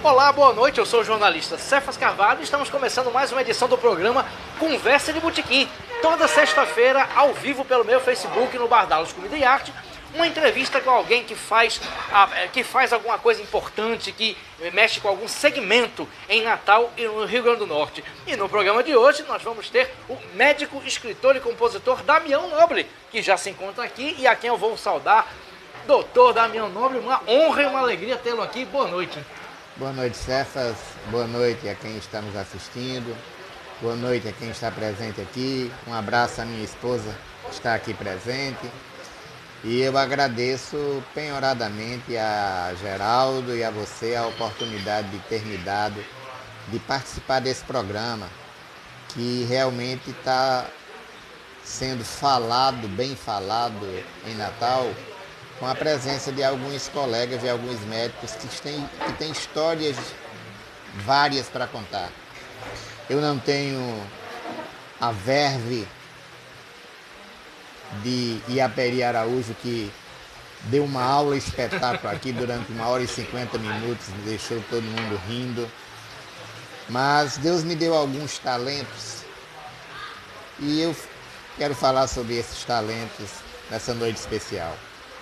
Olá, boa noite, eu sou o jornalista Cefas Carvalho e estamos começando mais uma edição do programa Conversa de Botequim. Toda sexta-feira, ao vivo pelo meu Facebook, no Bardalos Comida e Arte, uma entrevista com alguém que faz alguma coisa importante, que mexe com algum segmento em Natal e no Rio Grande do Norte. E no programa de hoje nós vamos ter o médico, escritor e compositor Damião Nobre, que já se encontra aqui e a quem eu vou saudar. Doutor Damião Nobre, uma honra e uma alegria tê-lo aqui. Boa noite. Boa noite, Cefas. Boa noite a quem está nos assistindo. Boa noite a quem está presente aqui. Um abraço à minha esposa que está aqui presente. E eu agradeço penhoradamente a Geraldo e a você a oportunidade de ter me dado de participar desse programa, que realmente está sendo falado, bem falado em Natal, com a presença de alguns colegas e alguns médicos que têm histórias várias para contar. Eu não tenho a verve de Iaperi Araújo, que deu uma aula espetáculo aqui durante 1h e 50 minutos, deixou todo mundo rindo. Mas Deus me deu alguns talentos e eu quero falar sobre esses talentos nessa noite especial.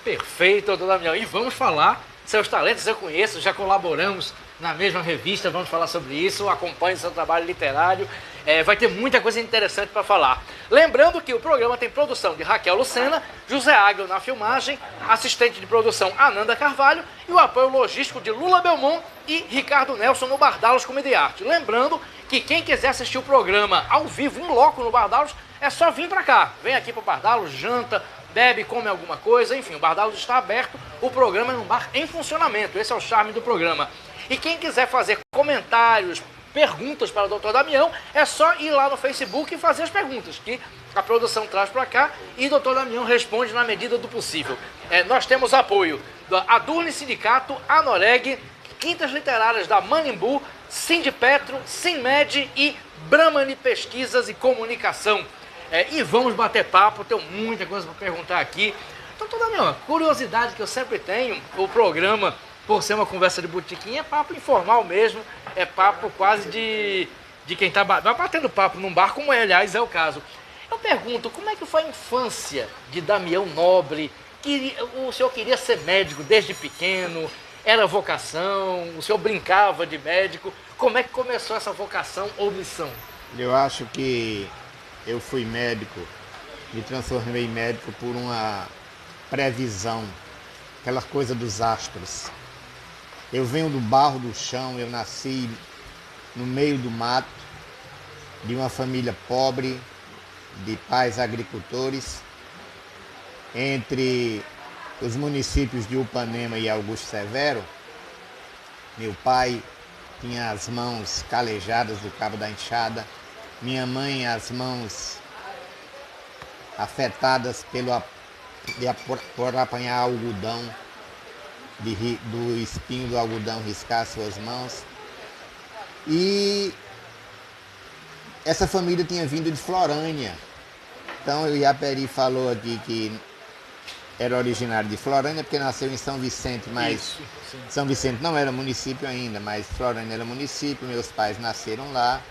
Perfeito, doutor Damião. E vamos falar, seus talentos eu conheço, já colaboramos na mesma revista, vamos falar sobre isso, acompanhe seu trabalho literário, vai ter muita coisa interessante para falar. Lembrando que o programa tem produção de Raquel Lucena, José Agro na filmagem, assistente de produção Ananda Carvalho e o apoio logístico de Lula Belmont e Ricardo Nelson no Bardalos Comida e Arte. Lembrando que quem quiser assistir o programa ao vivo, em loco no Bardalos, é só vir para cá. Vem aqui para o Bardalos, janta, bebe, come alguma coisa, enfim, o Bardalos está aberto, o programa é um bar em funcionamento, esse é o charme do programa. E quem quiser fazer comentários, perguntas para o Dr. Damião, é só ir lá no Facebook e fazer as perguntas, que a produção traz para cá e o Dr. Damião responde na medida do possível. Nós temos apoio da Adurne Sindicato, Anoreg, Quintas Literárias da Manimbu, Sindipetro, Sinmed e Brahmani Pesquisas e Comunicação. E vamos bater papo, tenho muita coisa para perguntar aqui. Então, toda a minha curiosidade que eu sempre tenho, o programa, por ser uma conversa de botequim, é papo informal mesmo, é papo quase de quem está batendo papo num bar, como aliás é o caso. Eu pergunto, como é que foi a infância de Damião Nobre? O senhor queria ser médico desde pequeno? Era vocação? O senhor brincava de médico? Como é que começou essa vocação ou missão? Eu acho que eu fui médico, me transformei em médico por uma previsão, aquela coisa dos astros. Eu venho do barro do chão, eu nasci no meio do mato, de uma família pobre, de pais agricultores, entre os municípios de Upanema e Augusto Severo. Meu pai tinha as mãos calejadas do cabo da enxada, minha mãe as mãos afetadas por apanhar algodão, do espinho do algodão riscar suas mãos. E essa família tinha vindo de Florânia. Então o Iaperi falou aqui que era originário de Florânia porque nasceu em São Vicente, mas São Vicente não era município ainda, mas Florânia era município. Meus pais nasceram lá,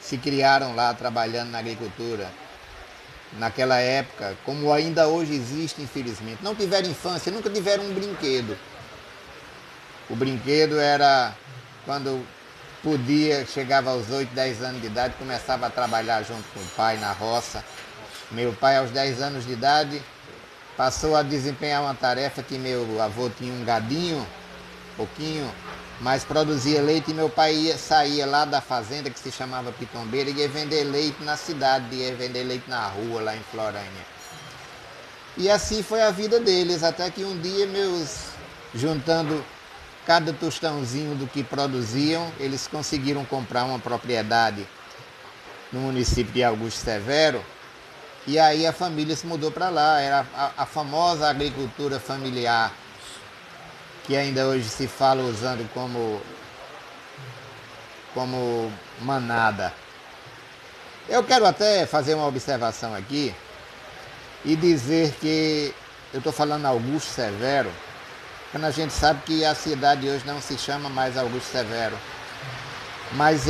se criaram lá trabalhando na agricultura. Naquela época, como ainda hoje existe, infelizmente, não tiveram infância, nunca tiveram um brinquedo. O brinquedo era quando podia, chegava aos 8, 10 anos de idade, começava a trabalhar junto com o pai na roça. Meu pai, aos 10 anos de idade, passou a desempenhar uma tarefa que meu avô tinha um gadinho, pouquinho, mas produzia leite, e meu pai saía lá da fazenda, que se chamava Pitombeira, e ia vender leite na cidade, ia vender leite na rua, lá em Florânia. E assim foi a vida deles, até que um dia juntando cada tostãozinho do que produziam, eles conseguiram comprar uma propriedade no município de Augusto Severo, e aí a família se mudou para lá. Era a famosa agricultura familiar, que ainda hoje se fala usando como manada. Eu quero até fazer uma observação aqui e dizer que eu estou falando Augusto Severo, quando a gente sabe que a cidade hoje não se chama mais Augusto Severo. Mas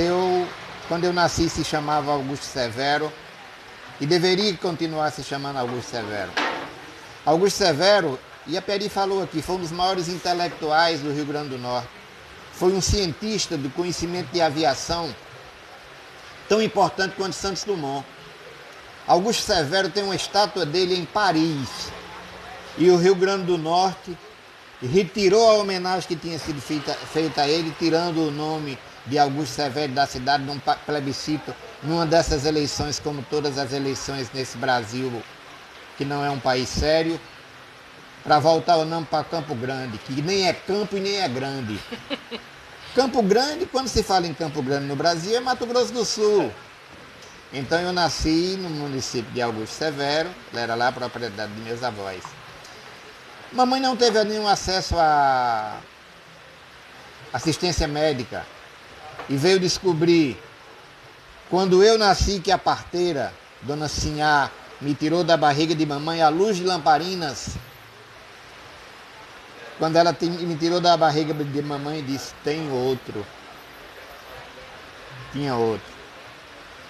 quando eu nasci, se chamava Augusto Severo e deveria continuar se chamando Augusto Severo. Augusto Severo, e a Peri falou aqui, foi um dos maiores intelectuais do Rio Grande do Norte. Foi um cientista do conhecimento de aviação tão importante quanto Santos Dumont. Augusto Severo tem uma estátua dele em Paris. E o Rio Grande do Norte retirou a homenagem que tinha sido feita a ele, tirando o nome de Augusto Severo da cidade num plebiscito, numa dessas eleições, como todas as eleições nesse Brasil, que não é um país sério, para voltar o nome para Campo Grande, que nem é campo e nem é grande. Campo Grande, quando se fala em Campo Grande no Brasil, é Mato Grosso do Sul. Então eu nasci no município de Augusto Severo, era lá a propriedade de meus avós. Mamãe não teve nenhum acesso à assistência médica e veio descobrir, quando eu nasci, que a parteira, Dona Sinhá, me tirou da barriga de mamãe à luz de lamparinas. Quando ela me tirou da barriga de mamãe, disse, tem outro. Tinha outro.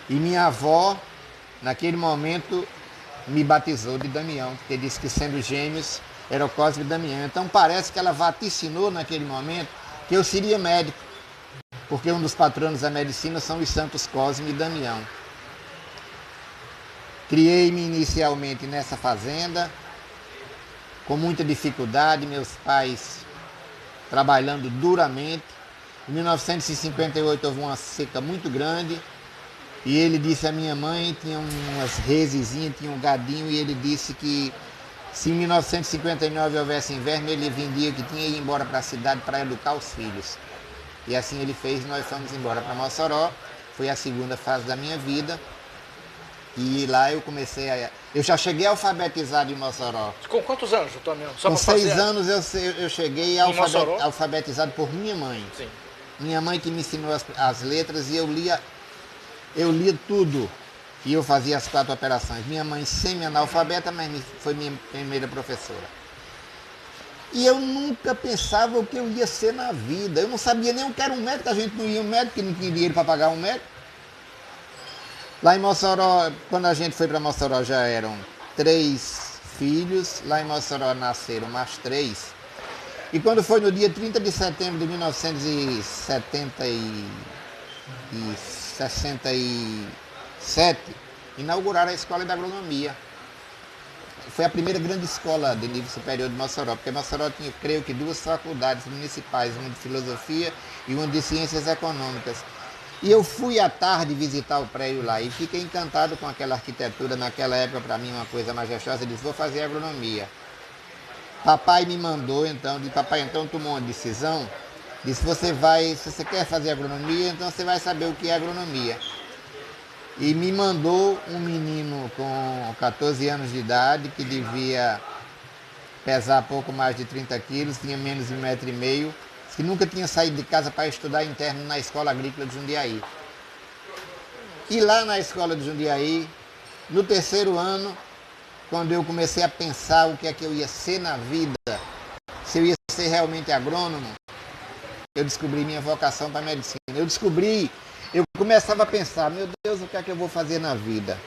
E minha avó, naquele momento, me batizou de Damião, porque disse que sendo gêmeos, era o Cosme e Damião. Então parece que ela vaticinou naquele momento que eu seria médico, porque um dos patronos da medicina são os santos Cosme e Damião. Criei-me inicialmente nessa fazenda, com muita dificuldade, meus pais trabalhando duramente. Em 1958 houve uma seca muito grande e ele disse à minha mãe, tinha umas resezinhas, tinha um gadinho, e ele disse que se em 1959 houvesse inverno, ele vendia que tinha ido embora para a cidade para educar os filhos. E assim ele fez, nós fomos embora para Mossoró, foi a segunda fase da minha vida. E lá eu comecei a... Eu já cheguei alfabetizado em Mossoró. Com quantos anos, Antônio? Com 6 anos eu cheguei alfabetizado por minha mãe. Sim. Minha mãe que me ensinou as letras e eu lia tudo. E eu fazia as 4 operações. Minha mãe semi-analfabeta, mas foi minha primeira professora. E eu nunca pensava o que eu ia ser na vida. Eu não sabia nem o que era um médico, a gente não ia um médico, que não tinha dinheiro para pagar um médico. Lá em Mossoró, quando a gente foi para Mossoró, já eram 3 filhos. Lá em Mossoró nasceram mais 3. E quando foi no dia 30 de setembro de 1967, inauguraram a Escola de Agronomia. Foi a primeira grande escola de nível superior de Mossoró, porque Mossoró tinha, creio que, 2 faculdades municipais, uma de filosofia e uma de ciências econômicas. E eu fui à tarde visitar o prédio lá e fiquei encantado com aquela arquitetura. Naquela época, para mim, uma coisa majestosa. Eu disse, vou fazer agronomia. Papai me mandou, então, papai então tomou uma decisão. Disse, se você quer fazer agronomia, então você vai saber o que é agronomia. E me mandou um menino com 14 anos de idade, que devia pesar pouco mais de 30 quilos, tinha menos de 1,5 m, que nunca tinha saído de casa para estudar interno na Escola Agrícola de Jundiaí. E lá na Escola de Jundiaí, no 3º ano, quando eu comecei a pensar o que é que eu ia ser na vida, se eu ia ser realmente agrônomo, eu descobri minha vocação para a medicina. Eu começava a pensar, meu Deus, o que é que eu vou fazer na vida?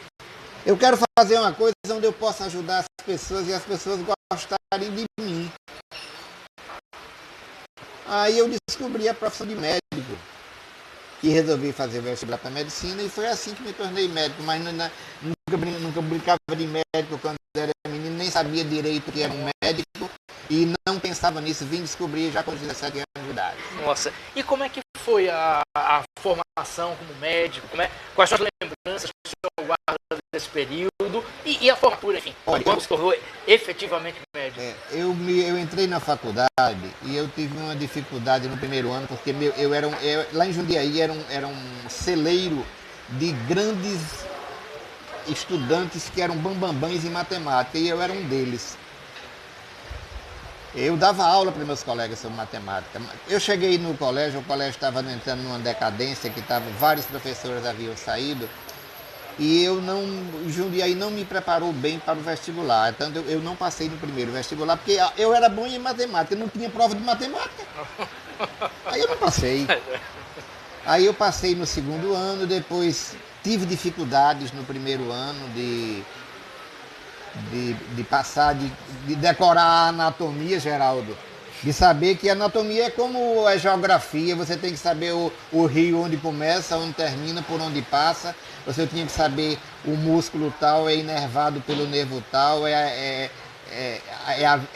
Eu quero fazer uma coisa onde eu possa ajudar as pessoas e as pessoas gostarem de mim. Aí eu descobri a profissão de médico e resolvi fazer vestibular para medicina, e foi assim que me tornei médico, mas nunca brincava de médico quando era menino, nem sabia direito o que era um médico e não pensava nisso, vim descobrir já com 17 anos de idade. Nossa, e como é que foi a formação como médico? Quais são as lembranças que o senhor guarda desse período? E a formatura, enfim, quando se tornou efetivamente médico? Eu entrei na faculdade e eu tive uma dificuldade no primeiro ano, porque lá em Jundiaí era um celeiro de grandes estudantes que eram bambambãs em matemática, e eu era um deles. Eu dava aula para meus colegas sobre matemática. Eu cheguei no colégio, o colégio estava entrando numa decadência, que vários professores haviam saído, E Jundiaí não me preparou bem para o vestibular. Tanto eu não passei no primeiro vestibular, porque eu era bom em matemática, não tinha prova de matemática. Aí eu não passei. Aí eu passei no segundo ano, depois tive dificuldades no primeiro ano de passar, de decorar a anatomia, Geraldo. De saber que a anatomia é como a geografia, você tem que saber o rio onde começa, onde termina, por onde passa. Você tinha que saber o músculo tal é inervado pelo nervo tal, é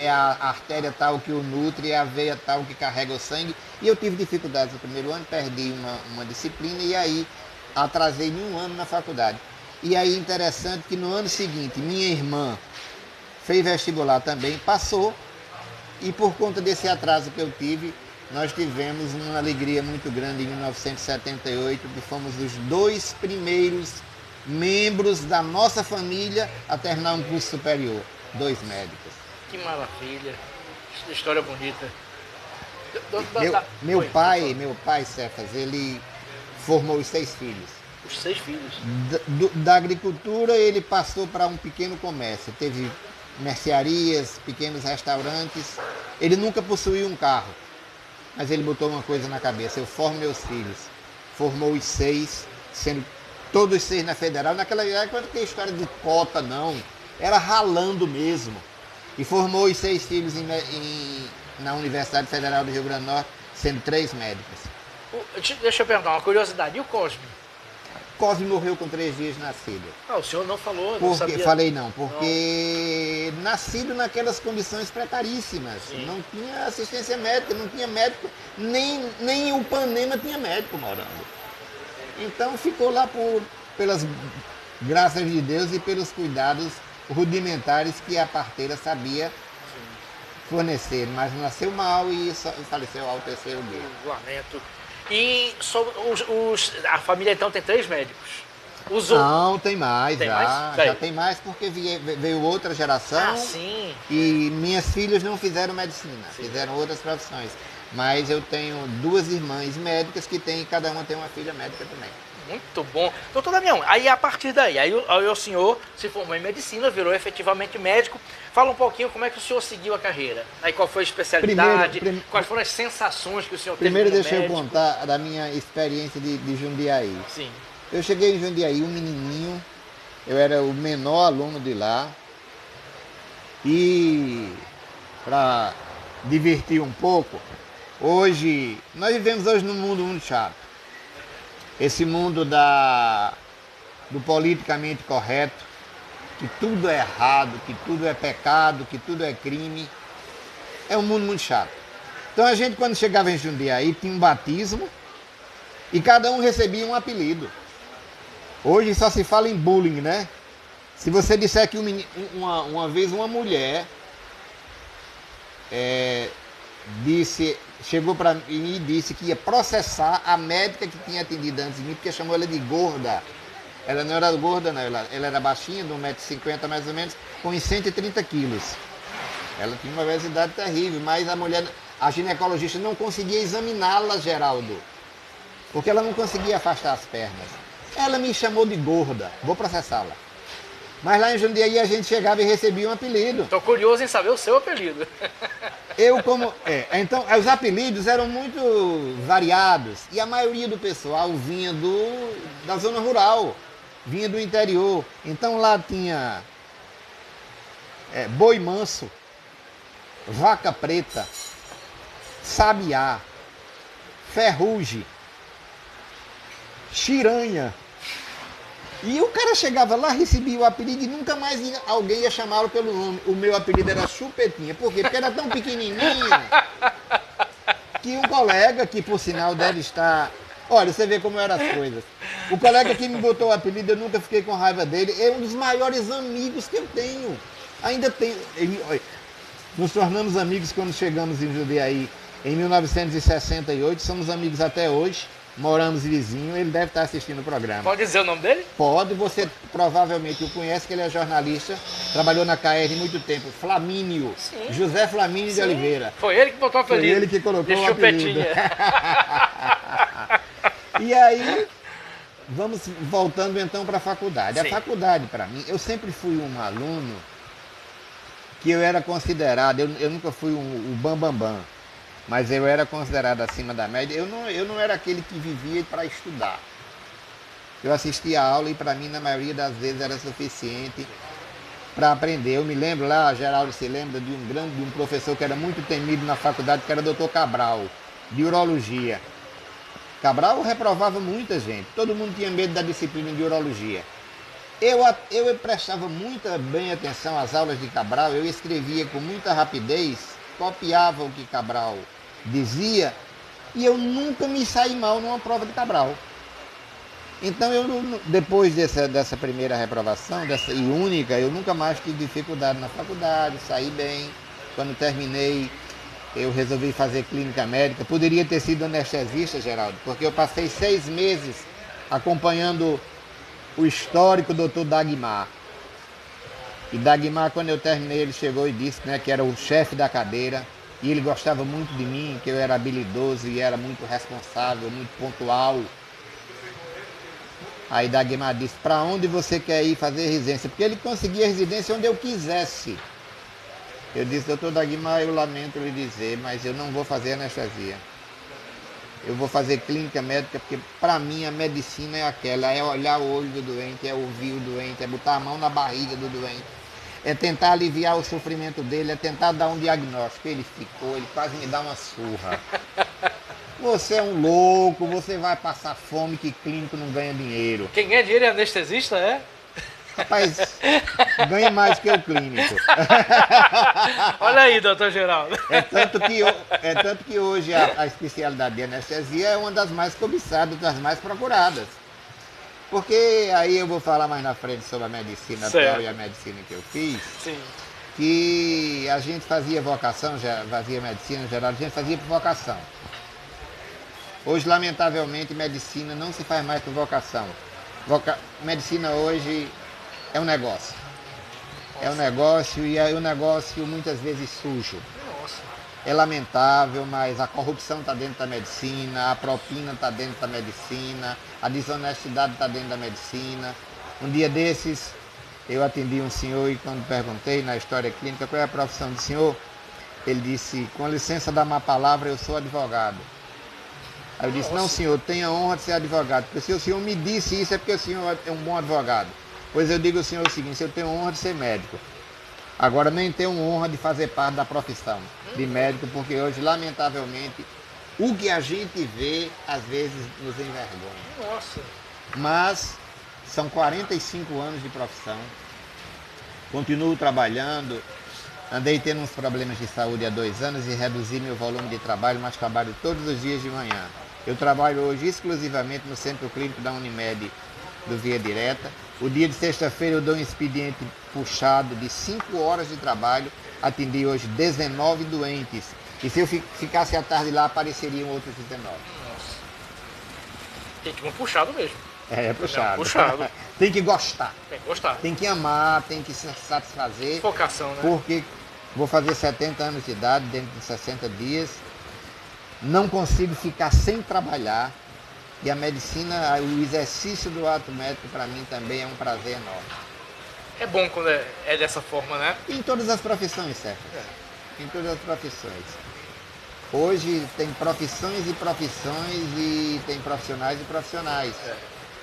a artéria tal que o nutre, é a veia tal que carrega o sangue. E eu tive dificuldades no primeiro ano, perdi uma disciplina e aí atrasei um ano na faculdade. E aí interessante que no ano seguinte, minha irmã fez vestibular também, passou. E por conta desse atraso que eu tive, nós tivemos uma alegria muito grande em 1978, que fomos os 2 primeiros membros da nossa família a terminar um curso superior, 2 médicos. Que maravilha, história bonita. Meu pai, Cefas, ele formou os 6 filhos. Os 6 filhos? Da agricultura ele passou para um pequeno comércio, teve mercearias, pequenos restaurantes. Ele nunca possuiu um carro, mas ele botou uma coisa na cabeça: eu formo meus filhos. Formou os 6, sendo todos os 6 na federal. Naquela época não tem história de cota, não. Era ralando mesmo. E formou os 6 filhos na Universidade Federal do Rio Grande do Norte, sendo 3 médicos. Deixa eu perguntar uma curiosidade. E o Cosme? Cosme morreu com 3 dias de nascido. O senhor não falou, não sabia. Falei não, porque nascido naquelas condições precaríssimas. Sim. Não tinha assistência médica, não tinha médico, nem o Panema tinha médico morando. Então ficou lá pelas graças de Deus e pelos cuidados rudimentares que a parteira sabia fornecer. Mas nasceu mal e faleceu ao 3º dia. Lamento. E sobre a família então tem 3 médicos? Não, tem mais. Tem já tem mais porque veio outra geração. Sim. E minhas filhas não fizeram medicina, fizeram outras profissões. Mas eu tenho 2 irmãs médicas que cada uma tem uma filha médica também. Muito bom. Doutor Damião, aí a partir daí, aí o senhor se formou em medicina, virou efetivamente médico. Fala um pouquinho como é que o senhor seguiu a carreira. Aí qual foi a especialidade, quais foram as sensações que o senhor teve como médico? Primeiro deixa eu contar da minha experiência de Jundiaí. Sim. Eu cheguei em Jundiaí, um menininho, eu era o menor aluno de lá. E para divertir um pouco, nós vivemos hoje num mundo muito chato. Esse mundo do politicamente correto, que tudo é errado, que tudo é pecado, que tudo é crime. É um mundo muito chato. Então a gente, quando chegava em Jundiaí, tinha um batismo e cada um recebia um apelido. Hoje só se fala em bullying, né? Se você disser que uma vez uma mulher chegou para mim e disse que ia processar a médica que tinha atendido antes de mim, porque chamou ela de gorda. Ela não era gorda, não. Ela era baixinha, de 1,50 m mais ou menos, com 130 quilos. Ela tinha uma obesidade terrível, mas a ginecologista não conseguia examiná-la, Geraldo, porque ela não conseguia afastar as pernas. Ela me chamou de gorda, vou processá-la. Mas lá em Jundiaí a gente chegava e recebia um apelido. Estou curioso em saber o seu apelido. Então, os apelidos eram muito variados. E a maioria do pessoal vinha da zona rural, vinha do interior. Então lá tinha boi manso, vaca preta, sabiá, ferrugem, chiranha. E o cara chegava lá, recebia o apelido e nunca mais alguém ia chamá-lo pelo nome. O meu apelido era Chupetinha. Por quê? Porque era tão pequenininho que um colega, que por sinal deve estar... Olha, você vê como eram as coisas. O colega que me botou o apelido, eu nunca fiquei com raiva dele. É um dos maiores amigos que eu tenho. Ainda tenho... Nos tornamos amigos quando chegamos em Jundiaí em 1968. Somos amigos até hoje. Moramos vizinho, ele deve estar assistindo o programa. Pode dizer o nome dele? Pode, você provavelmente o conhece, que ele é jornalista, trabalhou na KR muito tempo. Flamínio, sim. José Flamínio de Oliveira. Foi ele que botou o apelido. Foi ele que colocou o apelido. E aí, Vamos voltando então para a faculdade. Sim. A faculdade, para mim, eu sempre fui um aluno que eu era considerado, eu nunca fui o bambambam, mas eu era considerado acima da média. Eu não era aquele que vivia para estudar. Eu assistia a aula e para mim, na maioria das vezes, era suficiente para aprender. Eu me lembro lá, Geraldo se lembra de um professor que era muito temido na faculdade, que era o Dr. Cabral, de urologia. Cabral reprovava muita gente, todo mundo tinha medo da disciplina de urologia. Eu prestava muita bem atenção às aulas de Cabral, eu escrevia com muita rapidez, copiava o que Cabral dizia e eu nunca me saí mal numa prova de Cabral. Então, depois dessa primeira reprovação, e única, eu nunca mais tive dificuldade na faculdade, saí bem. Quando terminei, eu resolvi fazer clínica médica. Poderia ter sido anestesista, Geraldo, porque eu passei 6 meses acompanhando o histórico doutor Dagmar. E Dagmar, quando eu terminei, ele chegou e disse, né, que era o chefe da cadeira, e ele gostava muito de mim, que eu era habilidoso e era muito responsável, muito pontual. Aí Dagmar disse, para onde você quer ir fazer residência? Porque ele conseguia residência onde eu quisesse. Eu disse, doutor Dagmar, eu lamento lhe dizer, mas eu não vou fazer anestesia. Eu vou fazer clínica médica, porque para mim a medicina é aquela, é olhar o olho do doente, é ouvir o doente, é botar a mão na barriga do doente, é tentar aliviar o sofrimento dele, é tentar dar um diagnóstico. Ele quase me dá uma surra. Você é um louco, você vai passar fome, que clínico não ganha dinheiro. Quem ganha dinheiro é anestesista, é? Rapaz, ganha mais que o clínico. Olha aí, doutor Geraldo. É tanto que hoje a especialidade de anestesia é uma das mais cobiçadas, das mais procuradas. Porque aí eu vou falar mais na frente sobre a medicina atual e a medicina que eu fiz. Sim. Que a gente fazia vocação, fazia medicina em geral, a gente fazia por vocação. Hoje, lamentavelmente, medicina não se faz mais por vocação. Medicina hoje é um negócio. É um negócio e é um negócio muitas vezes sujo. Nossa. É lamentável, mas a corrupção está dentro da medicina, a propina está dentro da medicina, a desonestidade está dentro da medicina. Um dia desses, eu atendi um senhor e quando perguntei na história clínica qual é a profissão do senhor, ele disse, com licença da má palavra, eu sou advogado. Aí eu disse, não senhor, tenha a honra de ser advogado, porque se o senhor me disse isso é porque o senhor é um bom advogado. Pois eu digo ao senhor o seguinte, eu tenho a honra de ser médico. Agora nem tenho honra de fazer parte da profissão de médico, porque hoje, lamentavelmente, o que a gente vê, às vezes, nos envergonha. Nossa. Mas são 45 anos de profissão, continuo trabalhando, andei tendo uns problemas de saúde há 2 anos e reduzi meu volume de trabalho, mas trabalho todos os dias de manhã. Eu trabalho hoje exclusivamente no Centro Clínico da Unimed do Via Direta. O dia de sexta-feira eu dou um expediente puxado de 5 horas de trabalho, atendi hoje 19 doentes. E se eu ficasse à tarde lá, apareceriam outros 19. Nossa. Tem que ir puxado mesmo. É puxado. Puxado. Tem que gostar. Tem que gostar. Tem que amar, tem que se satisfazer. Vocação, né? Porque vou fazer 70 anos de idade dentro de 60 dias. Não consigo ficar sem trabalhar. E a medicina, o exercício do ato médico para mim também é um prazer enorme. É bom quando é dessa forma, né? Em todas as profissões, certo? Em todas as profissões. Hoje tem profissões e profissões e tem profissionais e profissionais.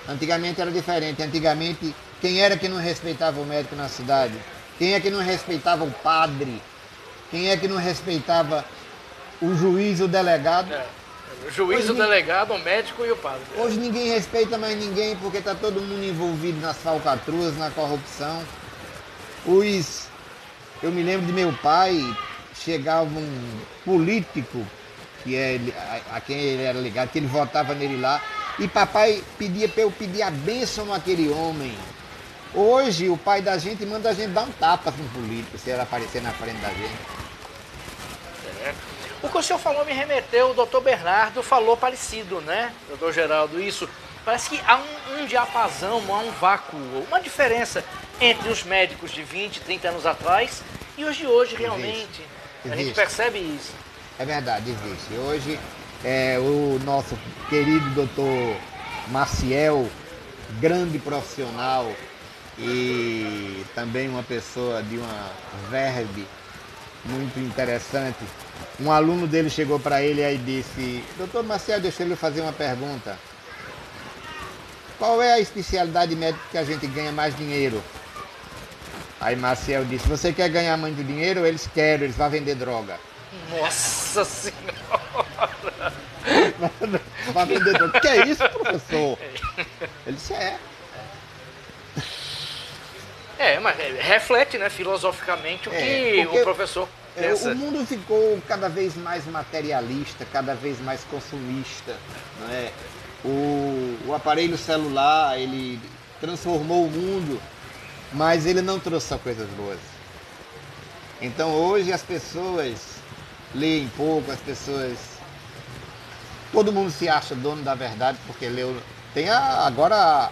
Antigamente era diferente. Antigamente, quem era que não respeitava o médico na cidade? Quem é que não respeitava o padre? Quem é que não respeitava o juiz e o delegado? O juiz, o delegado, o médico e o padre. Hoje ninguém respeita mais ninguém porque está todo mundo envolvido nas falcatruas, na corrupção. Eu me lembro de meu pai, chegava um político, a quem ele era ligado, que ele votava nele lá, e papai pedia para eu pedir a bênção naquele homem. Hoje o pai da gente manda a gente dar um tapa com um político, se ele aparecer na frente da gente. O que o senhor falou me remeteu, o doutor Bernardo falou parecido, né, doutor Geraldo, isso. Parece que há um diapasão, há um vácuo, uma diferença entre os médicos de 20, 30 anos atrás e os de hoje, realmente. Existe. A gente percebe isso. É verdade, existe. Hoje, o nosso querido doutor Maciel, grande profissional e também uma pessoa de uma verve muito interessante. Um aluno dele chegou para ele e disse: Doutor Maciel, deixa eu lhe fazer uma pergunta. Qual é a especialidade médica que a gente ganha mais dinheiro? Aí Maciel disse: você quer ganhar muito dinheiro? Eles querem, eles vão vender droga. Nossa Senhora! Vai vender droga. O que é isso, professor? Ele disse: Mas reflete, né, filosoficamente o que o professor pensa. O mundo ficou cada vez mais materialista, cada vez mais consumista, não é? O aparelho celular, ele transformou o mundo, mas ele não trouxe só coisas boas. Então hoje as pessoas leem pouco, todo mundo se acha dono da verdade porque leu. Agora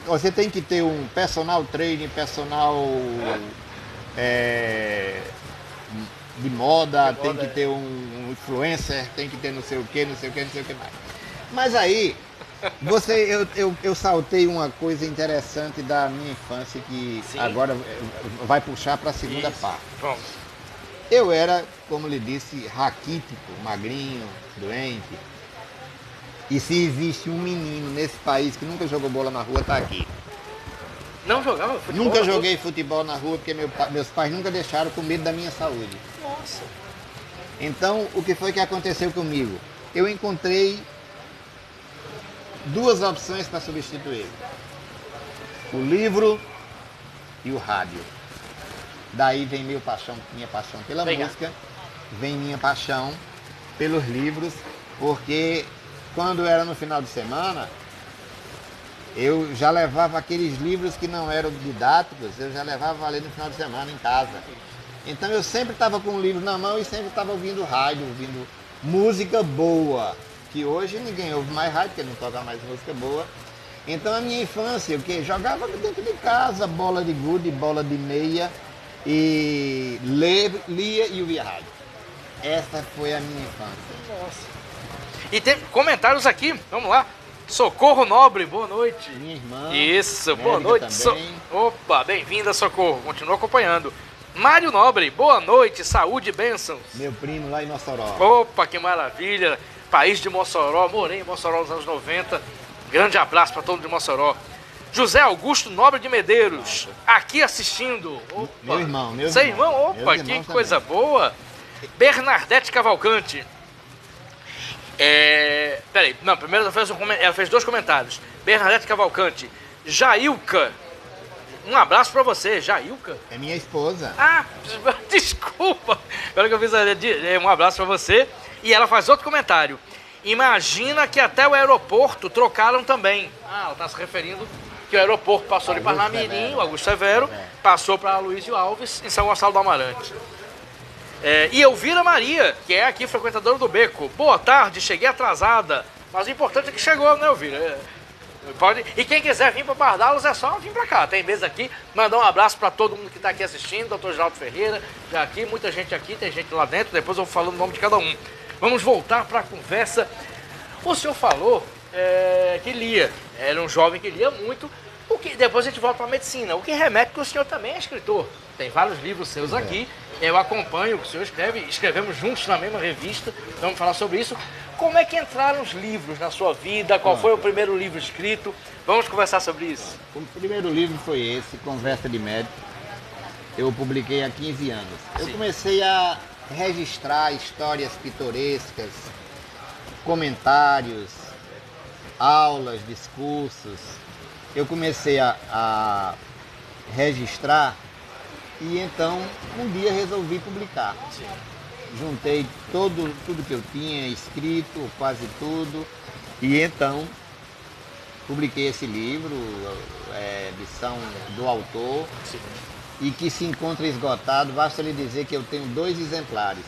você tem que ter um personal trainer, personal de moda, tem que ter um influencer, tem que ter não sei o que mais. Mas aí, eu saltei uma coisa interessante da minha infância que Sim. Agora vai puxar para a segunda parte. Vamos. Eu era, como lhe disse, raquítico, magrinho, doente. E se existe um menino nesse país que nunca jogou bola na rua, está aqui. Não jogava futebol? Nunca joguei futebol na rua porque meus pais nunca deixaram com medo da minha saúde. Nossa. Então, o que foi que aconteceu comigo? Eu encontrei duas opções para substituir: o livro e o rádio. Daí vem minha paixão pela música, vem minha paixão pelos livros, porque quando era no final de semana, eu já levava aqueles livros que não eram didáticos, eu já levava a ler no final de semana em casa. Então eu sempre estava com o livro na mão e sempre estava ouvindo rádio, ouvindo música boa, que hoje ninguém ouve mais rádio, porque não toca mais música boa. Então a minha infância, o que? Jogava dentro de casa, bola de gude, bola de meia, e lia e ouvia rádio. Essa foi a minha infância. Nossa. E tem comentários aqui, vamos lá. Socorro Nobre, boa noite. Minha irmã. Isso, boa noite. Opa, bem-vinda, Socorro. Continua acompanhando. Mário Nobre, boa noite, saúde e bênçãos. Meu primo lá em Mossoró. Opa, que maravilha. País de Mossoró, morei em Mossoró nos anos 90. Grande abraço para todo mundo de Mossoró. José Augusto Nobre de Medeiros, aqui assistindo. Opa. Meu irmão. Seu irmão, opa, que coisa boa. Bernadette Cavalcante. Peraí, não, primeiro ela fez dois comentários. Bernadette Cavalcante. Jailca. Um abraço pra você, Jailca. É minha esposa. Ah, desculpa. Pelo que eu fiz, um abraço pra você. E ela faz outro comentário. Imagina que até o aeroporto trocaram também. Ah, ela tá se referindo que o aeroporto passou de Parnamirim, o Augusto Severo, passou para Luizio Alves, em São Gonçalo do Amarante. E Elvira Maria, que é aqui frequentadora do Beco. Boa tarde, cheguei atrasada. Mas o importante é que chegou, né, Elvira? E quem quiser vir para Pardalos é só vir para cá. Tem mesa aqui. Mandar um abraço para todo mundo que está aqui assistindo. Doutor Geraldo Ferreira, já aqui, muita gente aqui, tem gente lá dentro. Depois eu vou falando o nome de cada um. Vamos voltar para a conversa. O senhor falou que lia. Era um jovem que lia muito. Depois a gente volta para a medicina. O que remete que o senhor também é escritor. Tem vários livros seus aqui. Eu acompanho o que o senhor escreve. Escrevemos juntos na mesma revista. Vamos falar sobre isso. Como é que entraram os livros na sua vida? Qual foi o primeiro livro escrito? Vamos conversar sobre isso. O primeiro livro foi esse, Conversa de Médico. Eu publiquei há 15 anos. Eu comecei a registrar histórias pitorescas, comentários, aulas, discursos. Eu comecei a registrar e então um dia resolvi publicar. Juntei tudo que eu tinha escrito, quase tudo, e então publiquei esse livro, edição do autor, e que se encontra esgotado. Basta lhe dizer que eu tenho 2 exemplares.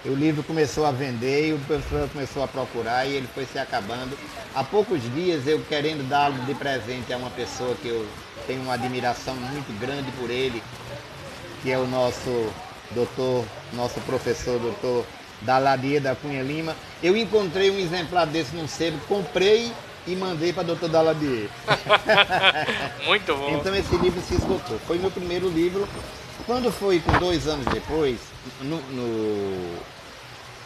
O livro começou a vender e o pessoal começou a procurar e ele foi se acabando. Há poucos dias eu querendo dar de presente a uma pessoa que eu tenho uma admiração muito grande por ele, que é o nosso professor, doutor Daladia da Cunha Lima. Eu encontrei um exemplar desse num sebo, comprei e mandei para Dr. Daladier. Muito bom. Então esse livro se esgotou. Foi meu primeiro livro. Quando foi com 2 anos depois,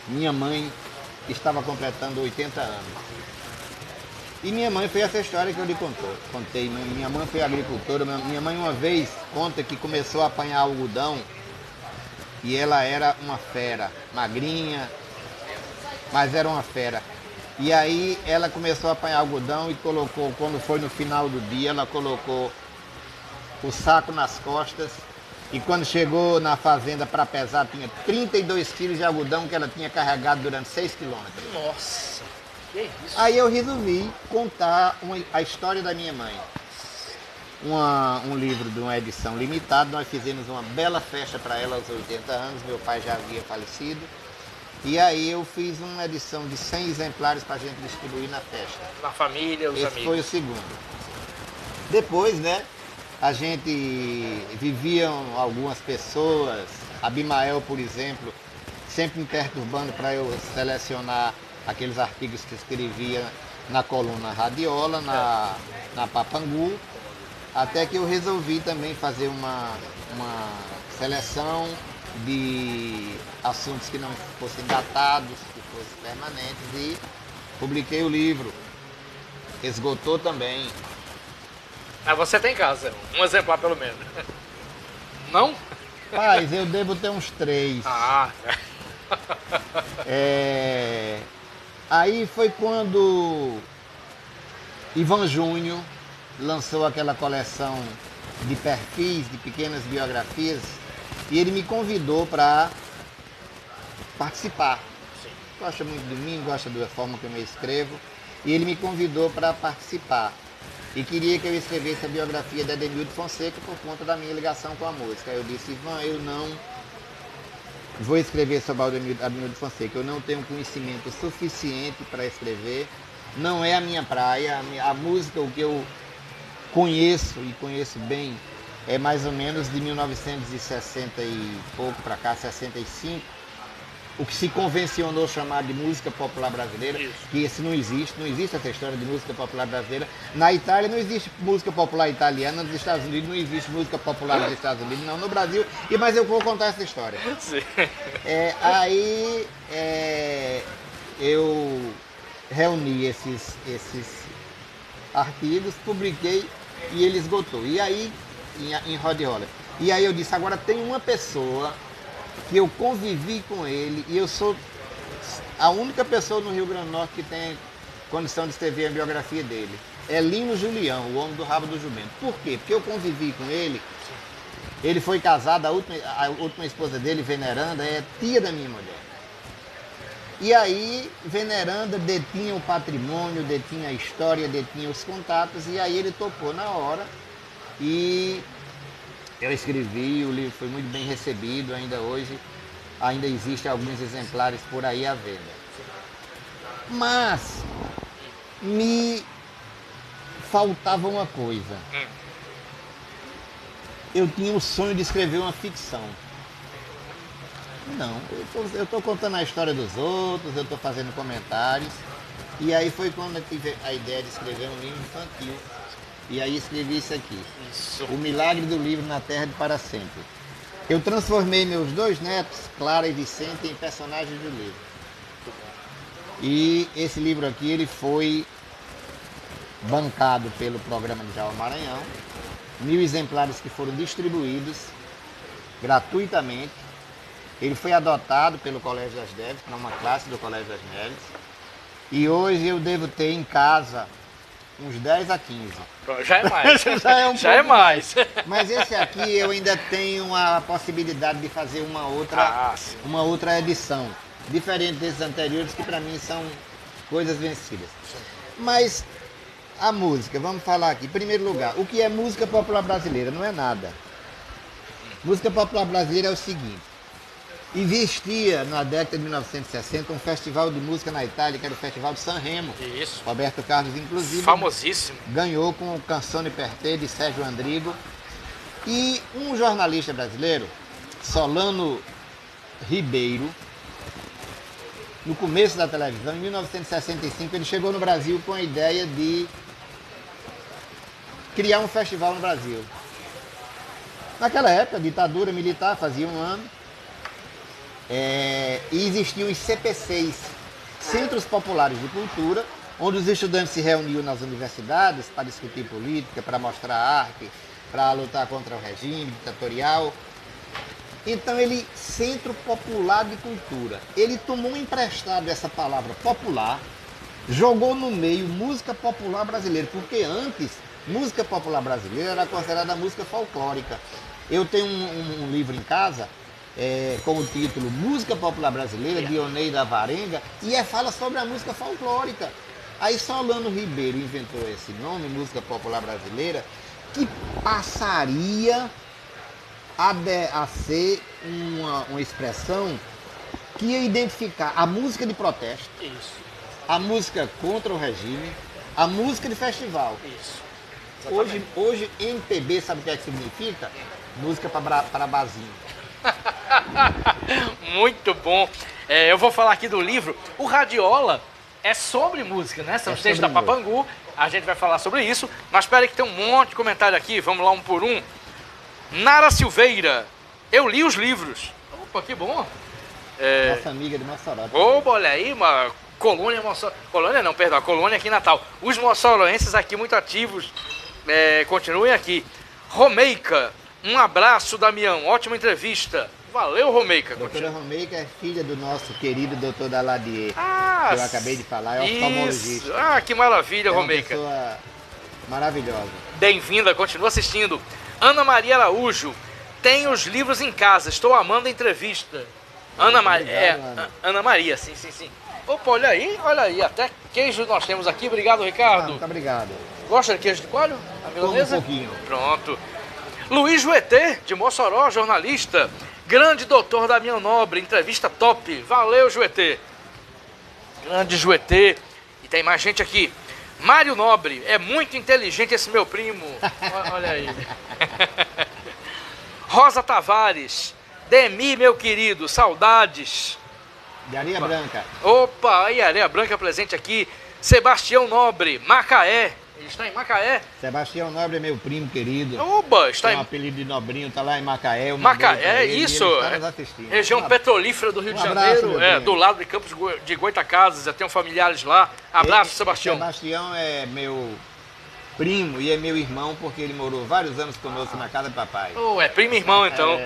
minha mãe estava completando 80 anos. E minha mãe foi essa história que eu lhe contei. Minha mãe foi agricultora. Minha mãe uma vez conta que começou a apanhar algodão e ela era uma fera, magrinha, mas era uma fera. E aí ela começou a apanhar algodão e colocou, quando foi no final do dia, ela colocou o saco nas costas e quando chegou na fazenda para pesar, tinha 32 quilos de algodão que ela tinha carregado durante 6 quilômetros. Nossa, que isso? Aí eu resolvi contar a história da minha mãe. Um livro de uma edição limitada, nós fizemos uma bela festa para ela aos 80 anos, meu pai já havia falecido. E aí eu fiz uma edição de 100 exemplares para a gente distribuir na festa. Na família, os Esse amigos. foi o segundo. Depois, né, a gente viviam algumas pessoas, Abimael, por exemplo, sempre me perturbando para eu selecionar aqueles artigos que escrevia na coluna Radiola, na Papangu, até que eu resolvi também fazer uma seleção de assuntos que não fossem datados, que fossem permanentes, e publiquei o livro. Esgotou também. Ah, você tem em casa, um exemplar pelo menos. Não? Paz, eu devo ter uns 3. Ah, Aí foi quando Ivan Júnior lançou aquela coleção de perfis, de pequenas biografias, e ele me convidou para participar. Gosta muito de mim, gosta da forma como eu escrevo, e ele me convidou para participar. E queria que eu escrevesse a biografia de Ademildo Fonseca por conta da minha ligação com a música. Eu disse, Ivan, eu não vou escrever sobre Ademildo Fonseca, eu não tenho conhecimento suficiente para escrever, não é a minha praia, a música, o que eu conheço e conheço bem, é mais ou menos de 1960 e pouco para cá, 65, o que se convencionou chamar de música popular brasileira, que esse não existe essa história de música popular brasileira. Na Itália não existe música popular italiana, nos Estados Unidos não existe música popular nos Estados Unidos, não, no Brasil, mas eu vou contar essa história. sim. Eu reuni esses artigos, publiquei e ele esgotou. E aí, em Rodiola. E aí eu disse, agora tem uma pessoa que eu convivi com ele e eu sou a única pessoa no Rio Grande do Norte que tem condição de escrever a biografia dele. É Lino Julião, o homem do rabo do jumento. Por quê? Porque eu convivi com ele, ele foi casado, a última esposa dele, Veneranda, é tia da minha mulher. E aí, Veneranda detinha o patrimônio, detinha a história, detinha os contatos, e aí ele topou na hora e eu escrevi, o livro foi muito bem recebido, ainda hoje, ainda existem alguns exemplares por aí à venda. Mas me faltava uma coisa. Eu tinha o sonho de escrever uma ficção. Não, eu estou contando a história dos outros, eu estou fazendo comentários. E aí foi quando eu tive a ideia de escrever um livro infantil. E aí escrevi isso aqui. Isso. O Milagre do Livro na Terra de Para Sempre. Eu transformei meus 2 netos, Clara e Vicente, em personagens do livro. E esse livro aqui, ele foi bancado pelo programa de Jaú Maranhão. 1000 exemplares que foram distribuídos gratuitamente. Ele foi adotado pelo Colégio das Neves, para uma classe do Colégio das Neves. E hoje eu devo ter em casa uns 10 a 15. Já é mais. Já é um Já é pouco mais. Mas esse aqui eu ainda tenho a possibilidade de fazer uma outra edição. Diferente desses anteriores, que para mim são coisas vencidas. Mas a música, vamos falar aqui. Em primeiro lugar, o que é música popular brasileira? Não é nada. Música popular brasileira é o seguinte. Existia na década de 1960 um festival de música na Itália, que era o Festival de Sanremo. Isso. Roberto Carlos, inclusive, Famosíssimo. ganhou com o Canzone per te de Sérgio Andrigo. E um jornalista brasileiro, Solano Ribeiro, no começo da televisão, em 1965, ele chegou no Brasil com a ideia de criar um festival no Brasil. Naquela época, a ditadura militar fazia um ano, e existiam os CPCs, Centros Populares de Cultura, onde os estudantes se reuniam nas universidades para discutir política, para mostrar arte, para lutar contra o regime ditatorial. Então Centro Popular de Cultura, ele tomou emprestado essa palavra popular, jogou no meio música popular brasileira, porque antes música popular brasileira era considerada música folclórica. Eu tenho um livro em casa com o título Música Popular Brasileira, de Oneida Varenga, e fala sobre a música folclórica. Aí Solano Ribeiro inventou esse nome, Música Popular Brasileira, que passaria a ser uma expressão que ia identificar a música de protesto, isso, a música contra o regime, a música de festival. Isso. Hoje MPB, sabe o que é que significa? Música para barzinho. Muito bom. Eu vou falar aqui do livro. O Radiola é sobre música, né? São os textos da Papangu. A gente vai falar sobre isso. Mas espera que tem um monte de comentário aqui. Vamos lá um por um. Nara Silveira. Eu li os livros. Opa, que bom. Nossa amiga de Mossoró. Opa, olha aí, uma colônia Mossoró. Colônia não, perdão. Colônia aqui em Natal. Os moçoroenses aqui muito ativos. Continuem aqui. Romeica. Um abraço, Damião. Ótima entrevista. Valeu, Romeica. Doutora Romeica é filha do nosso querido doutor Daladier, que eu acabei de falar, é oftalmologista. Que maravilha, Romeica. É uma pessoa maravilhosa. Bem-vinda, continua assistindo. Ana Maria Araújo, tenho os livros em casa, estou amando a entrevista. Ana Maria, sim. Opa, olha aí, até queijo nós temos aqui. Obrigado, Ricardo. Muito obrigado. Gosta de queijo de coalho? A milanesa? Um pouquinho. Pronto. Luiz Juetê, de Mossoró, jornalista. Grande doutor Damião Nobre, entrevista top. Valeu, Juetê. Grande Juetê. E tem mais gente aqui. Mário Nobre, é muito inteligente esse meu primo. Olha aí. Rosa Tavares. Demi, meu querido, saudades. De Areia Branca. Opa, aí Areia Branca presente aqui. Sebastião Nobre, Macaé. Ele está em Macaé. Sebastião Nobre é meu primo querido. Oba, está tem um apelido de Nobrinho, está lá em Macaé. Macaé, isso. Região petrolífera do Rio de Janeiro, do lado de Campos de Goitacazes, eu tenho familiares lá. Abraço, Sebastião. Sebastião é meu primo e é meu irmão, porque ele morou vários anos conosco na casa do papai. É primo e irmão, então.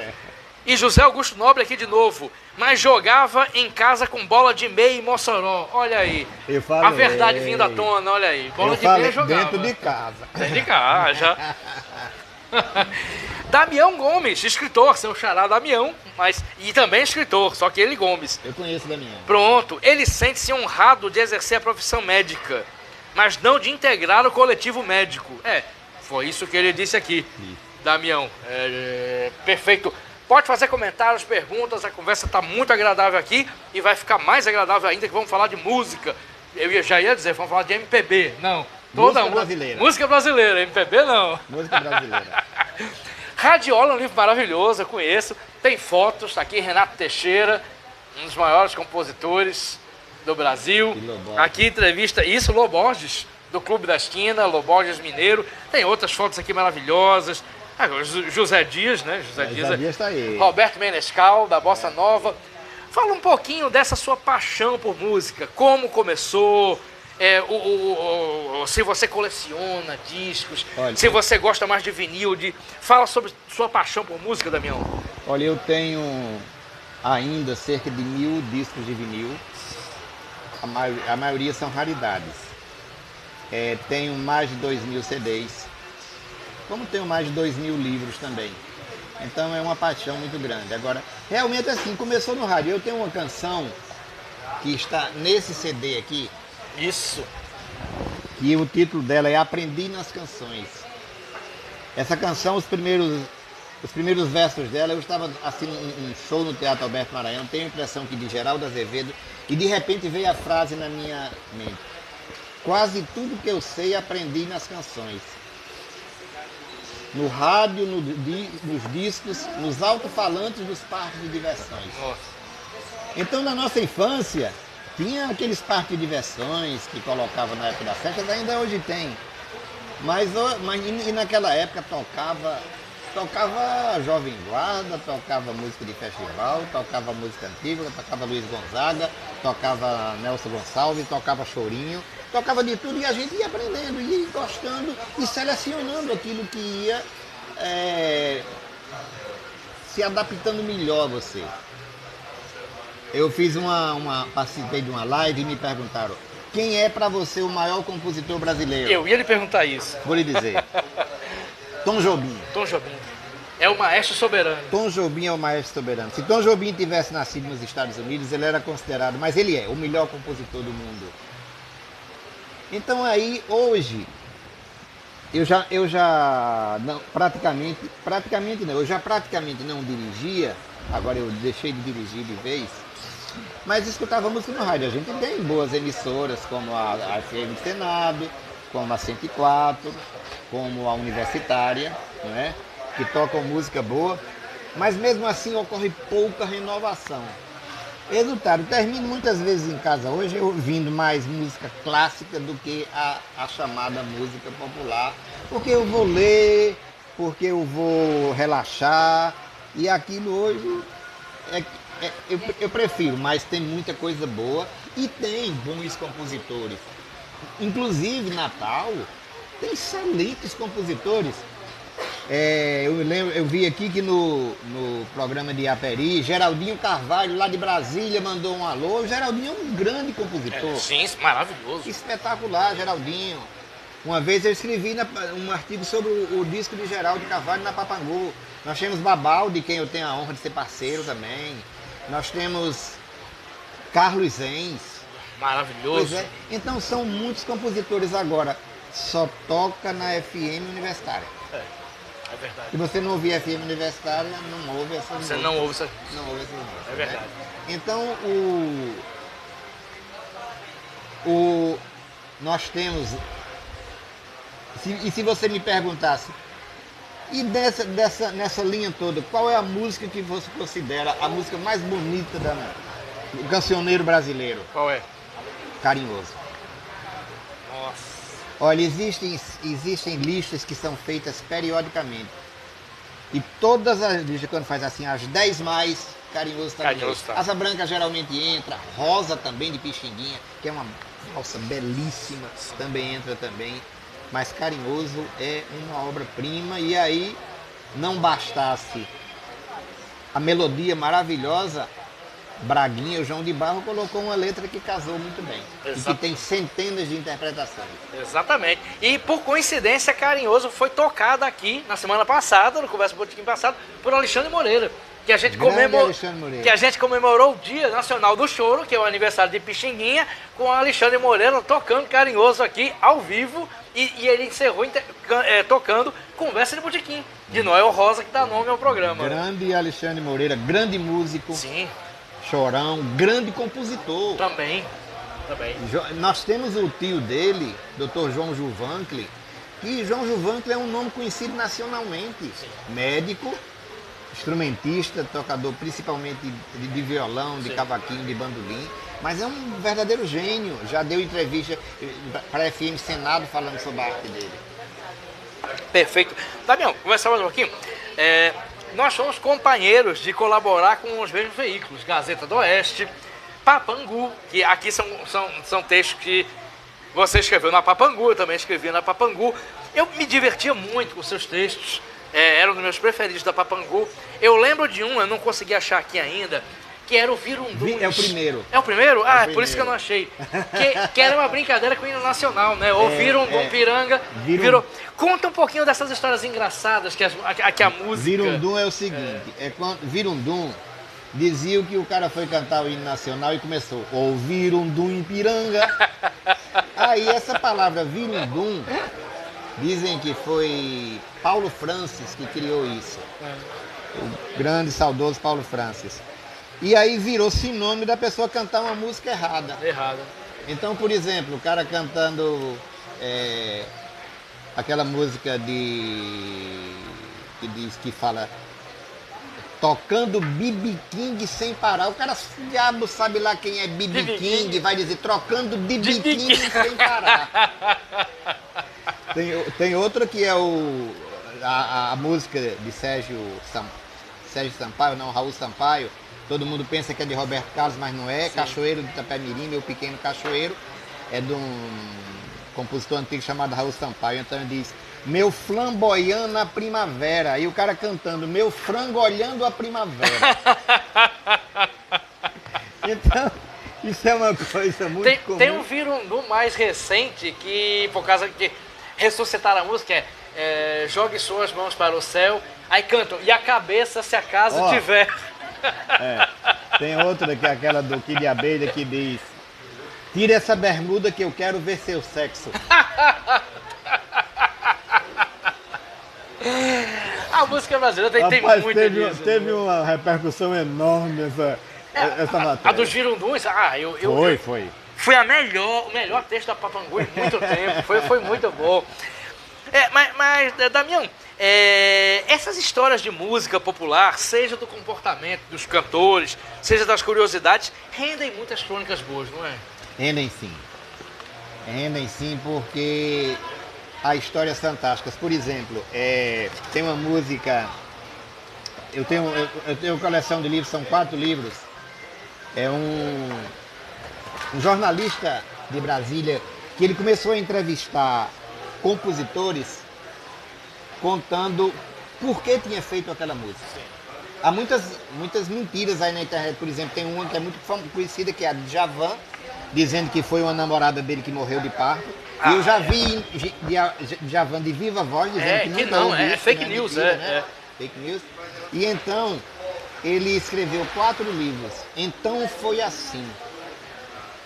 E José Augusto Nobre aqui de novo, mas jogava em casa com bola de meia em Mossoró. Olha aí, a verdade vindo à tona, olha aí. Bola de meia jogava. Dentro de casa. Dentro de casa. Damião Gomes, escritor, seu xará Damião, e também escritor, só que ele Gomes. Eu conheço Damião. Pronto, ele sente-se honrado de exercer a profissão médica, mas não de integrar o coletivo médico. Foi isso que ele disse aqui, Damião. Perfeito. Pode fazer comentários, perguntas, a conversa está muito agradável aqui e vai ficar mais agradável ainda que vamos falar de música. Eu já ia dizer, vamos falar de MPB. Não. Música brasileira. Música brasileira, MPB não. Música brasileira. Radiola é um livro maravilhoso, eu conheço. Tem fotos, está aqui Renato Teixeira, um dos maiores compositores do Brasil. Aqui entrevista, isso, Loborges, do Clube da Esquina, Loborges Mineiro. Tem outras fotos aqui maravilhosas. José Dias, né? José Dias tá aí. Roberto Menescal, da Bossa Nova. Fala um pouquinho dessa sua paixão por música. Como começou? Se você coleciona discos, se você gosta mais de vinil. Fala sobre sua paixão por música, Damião. Olha, eu tenho ainda cerca de 1000 discos de vinil. A maioria são raridades. Tenho mais de 2000 CDs. Como tenho mais de 2000 livros também. Então é uma paixão muito grande. Agora, realmente assim, começou no rádio. Eu tenho uma canção que está nesse CD aqui. Isso. Que o título dela é Aprendi nas Canções. Essa canção, os primeiros versos dela, eu estava assim um show no Teatro Alberto Maranhão, tenho a impressão que de Geraldo Azevedo, e de repente veio a frase na minha mente. Quase tudo que eu sei aprendi nas canções. No rádio, nos discos, nos alto-falantes dos parques de diversões. Então, na nossa infância, Tinha aqueles parques de diversões que colocava na época das festas, ainda hoje tem. Mas naquela época tocava Jovem Guarda, tocava música de festival, tocava música antiga, tocava Luiz Gonzaga, tocava Nelson Gonçalves, tocava Chorinho, tocava de tudo e a gente ia aprendendo, ia gostando e selecionando aquilo que ia se adaptando melhor a você. Eu fiz participei de uma live e me perguntaram: quem é para você o maior compositor brasileiro? Eu ia lhe perguntar isso. Vou lhe dizer. Tom Jobim. Tom Jobim. É o maestro soberano. Tom Jobim é o maestro soberano. Se Tom Jobim tivesse nascido nos Estados Unidos, ele era considerado, mas ele é o melhor compositor do mundo. Então aí, hoje, eu já não, praticamente não, eu já praticamente não dirigia, agora eu deixei de dirigir de vez, mas escutava música no rádio. A gente tem boas emissoras como a FM Senado, como a 104, como a Universitária, não é? Que tocam música boa, mas mesmo assim ocorre pouca renovação. Resultado, termino muitas vezes em casa hoje ouvindo mais música clássica do que a chamada música popular, porque eu vou ler, porque eu vou relaxar, e aquilo hoje eu prefiro, mas tem muita coisa boa e tem bons compositores. Inclusive, Natal tem excelentes compositores. Eu vi aqui que no programa de Aperi, Geraldinho Carvalho, lá de Brasília, mandou um alô. O Geraldinho é um grande compositor. Sim, maravilhoso. Espetacular, Geraldinho. Uma vez eu escrevi um artigo sobre o disco de Geraldo Carvalho na Papangu. Nós temos Babal, de quem eu tenho a honra de ser parceiro também. Nós temos Carlos Zenz. Maravilhoso. Pois é. Então são muitos compositores agora. Só toca na FM Universitária. É verdade. Se você não ouvir FM Universitária, não ouve essa música. Você não ouve essa... Não ouve essa música. É verdade. Né? Então, nós temos... E se você me perguntasse, e nessa linha toda, qual é a música que você considera a música mais bonita do cancioneiro brasileiro? Qual é? Carinhoso. Nossa. Olha, existem listas que são feitas periodicamente. E todas as listas, quando faz assim, as 10 mais, Carinhoso está no meio. Tá. Asa Branca geralmente entra, Rosa também, de Pixinguinha, que é uma valsa belíssima, também entra também. Mas Carinhoso é uma obra-prima, e aí não bastasse a melodia maravilhosa, Braguinha, o João de Barro, colocou uma letra que casou muito bem. E que tem centenas de interpretações. Exatamente. E por coincidência, Carinhoso foi tocado aqui na semana passada, no Conversa Botequim passado, por Alexandre Moreira. Que a gente comemorou o Dia Nacional do Choro, que é o aniversário de Pixinguinha, com o Alexandre Moreira tocando Carinhoso aqui ao vivo. E ele encerrou tocando Conversa de Botequim, de Noel Rosa, que dá nome ao programa. Grande Alexandre Moreira, grande músico. Sim. Chorão, grande compositor. Também. Nós temos o tio dele, Dr. João Juvankle, que João Juvankle é um nome conhecido nacionalmente. Sim. Médico, instrumentista, tocador principalmente de violão, de cavaquinho, de bandolim, mas é um verdadeiro gênio. Já deu entrevista para a FM Senado falando sobre a arte dele. Perfeito. Damião, conversar mais um pouquinho. Nós somos companheiros de colaborar com os mesmos veículos, Gazeta do Oeste, Papangu, que aqui são textos que você escreveu na Papangu, eu também escrevi na Papangu. Eu me divertia muito com seus textos, eram os meus preferidos da Papangu. Eu lembro de um, eu não consegui achar aqui ainda, que era o Virundum. É o primeiro. É o primeiro? É por isso que eu não achei. Que era uma brincadeira com o hino nacional, né? Ou Virundum, Piranga, virou. Conta um pouquinho dessas histórias engraçadas que a música... Virundum é o seguinte, Virundum dizia que o cara foi cantar o hino nacional e começou, ou Virundum em Piranga. Aí essa palavra Virundum, dizem que foi Paulo Francis que criou isso. O grande, saudoso Paulo Francis. E aí virou sinônimo da pessoa cantar uma música errada. Então, por exemplo, o cara cantando aquela música que fala tocando B.B. King sem parar. O cara, diabo, sabe lá quem é B.B. King, vai dizer trocando B.B. King sem parar. Tem outra que é a música de Sérgio Sampaio, não, Raul Sampaio. Todo mundo pensa que é de Roberto Carlos, mas não é. Sim. Cachoeiro de Itapemirim, Meu Pequeno Cachoeiro. É de um compositor antigo chamado Raul Sampaio. Então ele diz: meu flamboyando a primavera. E o cara cantando: meu frango olhando a primavera. Então, isso é uma coisa muito comum. Tem um Virundu mais recente que, por causa que ressuscitaram a música, jogue suas mãos para o céu. Aí cantam: e a cabeça se acaso tiver. Tem outra que é aquela do Kid Abelha que diz: tire essa bermuda que eu quero ver seu sexo. A música brasileira tem muita disso. Teve uma repercussão enorme essa matéria. A dos Virunduns, foi. Foi o melhor texto da Papangu em muito tempo. Foi muito bom. Mas Damião, essas histórias de música popular, seja do comportamento dos cantores, seja das curiosidades, rendem muitas crônicas boas, não é? Rendem sim, porque há histórias fantásticas. Por exemplo, tem uma música, eu tenho coleção de livros, são 4 livros. É um jornalista de Brasília que ele começou a entrevistar compositores contando por que tinha feito aquela música. Há muitas mentiras aí na internet. Por exemplo, tem uma que é muito conhecida, que é a de Djavan, dizendo que foi uma namorada dele que morreu de parto. E eu já vi Djavan de viva voz dizendo que não é fake news, né? Fake news. E então ele escreveu 4 livros. Então foi assim.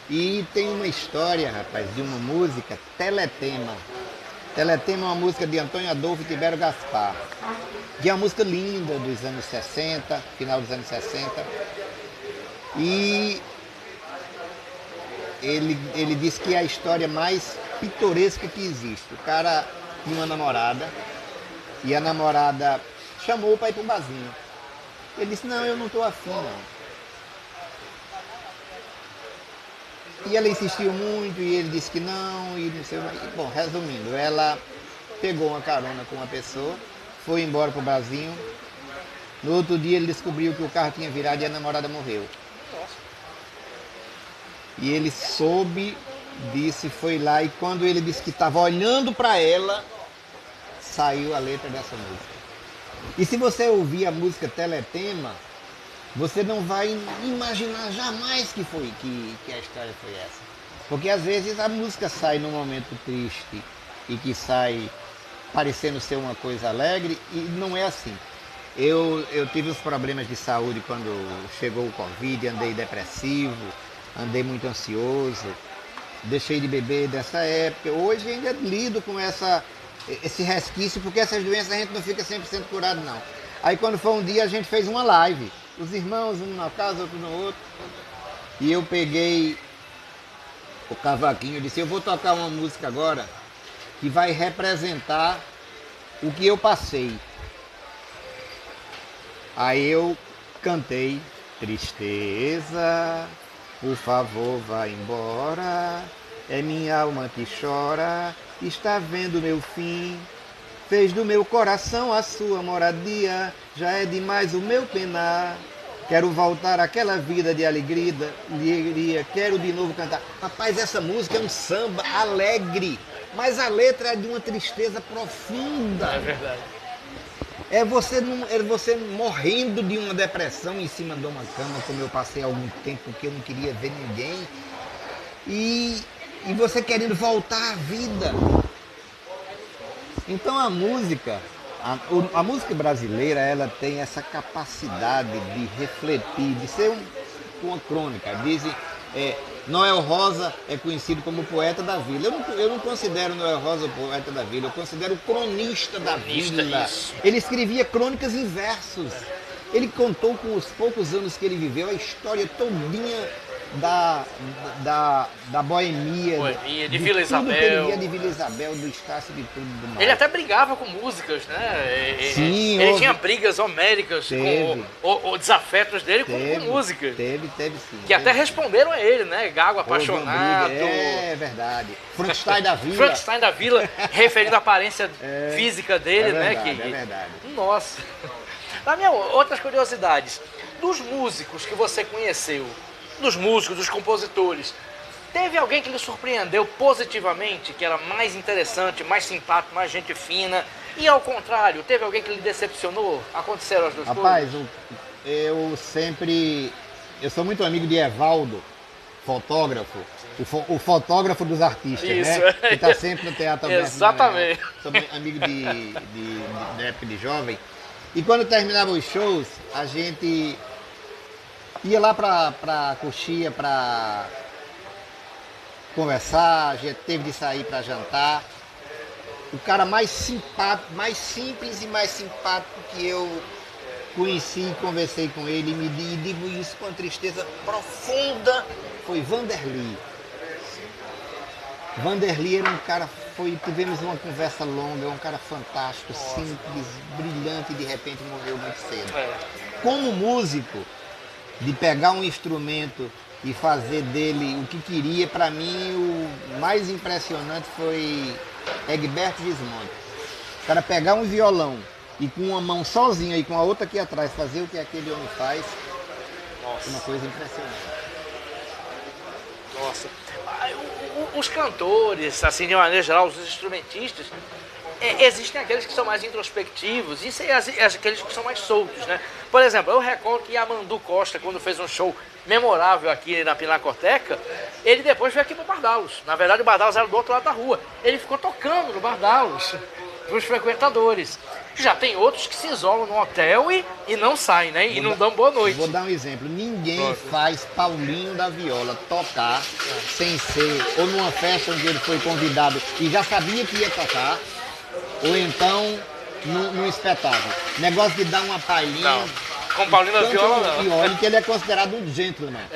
E tem uma história, rapaz, de uma música, Teletema. Teletema é uma música de Antônio Adolfo e Tibério Gaspar, que é uma música linda dos anos 60, final dos anos 60. E ele disse que é a história mais pitoresca que existe. O cara tinha uma namorada e a namorada chamou para ir para um barzinho. Ele disse: não, eu não estou afim, não. E ela insistiu muito e ele disse que não, e não sei o que. Bom, resumindo, ela pegou uma carona com uma pessoa, foi embora pro barzinho. No outro dia ele descobriu que o carro tinha virado e a namorada morreu. Nossa. E ele soube disso, foi lá, e quando ele disse que estava olhando para ela, saiu a letra dessa música. E se você ouvir a música Teletema, você não vai imaginar jamais que a história foi essa. Porque às vezes a música sai num momento triste e que sai parecendo ser uma coisa alegre, e não é assim. Eu tive os problemas de saúde quando chegou o Covid, andei depressivo, andei muito ansioso, deixei de beber dessa época. Hoje ainda lido com esse resquício, porque essas doenças a gente não fica 100% curado, não. Aí quando foi um dia a gente fez uma live. Os irmãos, um na casa, outro no outro. E eu peguei o cavaquinho e disse: eu vou tocar uma música agora que vai representar o que eu passei. Aí eu cantei: tristeza, por favor vá embora, é minha alma que chora, está vendo meu fim. Fez do meu coração a sua moradia, já é demais o meu penar. Quero voltar àquela vida de alegria, quero de novo cantar. Rapaz, essa música é um samba alegre, mas a letra é de uma tristeza profunda. É verdade. É você morrendo de uma depressão em cima de uma cama, como eu passei há algum tempo, porque eu não queria ver ninguém. E você querendo voltar à vida. Então a música brasileira, ela tem essa capacidade de refletir, de ser uma crônica. Dizem, Noel Rosa é conhecido como poeta da vila. Eu não considero Noel Rosa o poeta da vila, eu considero o cronista da vila. Isso. Ele escrevia crônicas em versos. Ele contou com os poucos anos que ele viveu a história todinha da boemia, de Vila tudo que ele Isabel. via de Vila Isabel, do Estácio, de tudo do mais. Ele até brigava com músicas, né? Sim, ele tinha brigas homéricas Teve. com os desafetos dele com músicas. Teve sim. Que até responderam a ele, né? Gago apaixonado. É verdade. Frankenstein da Vila. Frankenstein da Vila, referindo à aparência física dele, é verdade, né? É verdade. Nossa. Outras curiosidades. Dos músicos que você conheceu, dos músicos, dos compositores, teve alguém que lhe surpreendeu positivamente, que era mais interessante, mais simpático, mais gente fina? E ao contrário, teve alguém que lhe decepcionou? Aconteceram as duas coisas? Rapaz, eu sou muito amigo de Evaldo, fotógrafo, o fotógrafo dos artistas, Isso, né? Que está sempre no Teatro Aberto. Exatamente. Sou amigo da época de jovem. E quando terminava os shows, a gente ia lá pra Coxia pra conversar, a gente teve de sair pra jantar. O cara mais simpático, mais simples e mais simpático que eu conheci e conversei com ele, e digo isso com tristeza profunda, foi Vanderly. Vanderly era um cara, tivemos uma conversa longa, um cara fantástico, simples, brilhante, e de repente morreu muito cedo. Como músico, de pegar um instrumento e fazer dele o que queria, para mim o mais impressionante foi Egberto Gismonti. O cara pegar um violão e com uma mão sozinha e com a outra aqui atrás fazer o que aquele homem faz, é uma coisa impressionante. Nossa. Os cantores, assim, de maneira geral, os instrumentistas, existem aqueles que são mais introspectivos e aqueles que são mais soltos, né? Por exemplo, eu recordo que Amandu Costa, quando fez um show memorável aqui na Pinacoteca, ele depois veio aqui para o Bardalos. Na verdade, o Bardalos era do outro lado da rua. Ele ficou tocando no Bardalos para os frequentadores. Já tem outros que se isolam no hotel e não saem, né? E não dão boa noite. Vou dar um exemplo. Ninguém faz Paulinho da Viola tocar sem ser ou numa festa onde ele foi convidado e já sabia que ia tocar, ou então num espetáculo. Negócio de dar uma palhinha. Não. Com Paulinho da Viola, não. E olha que ele é considerado um gentleman.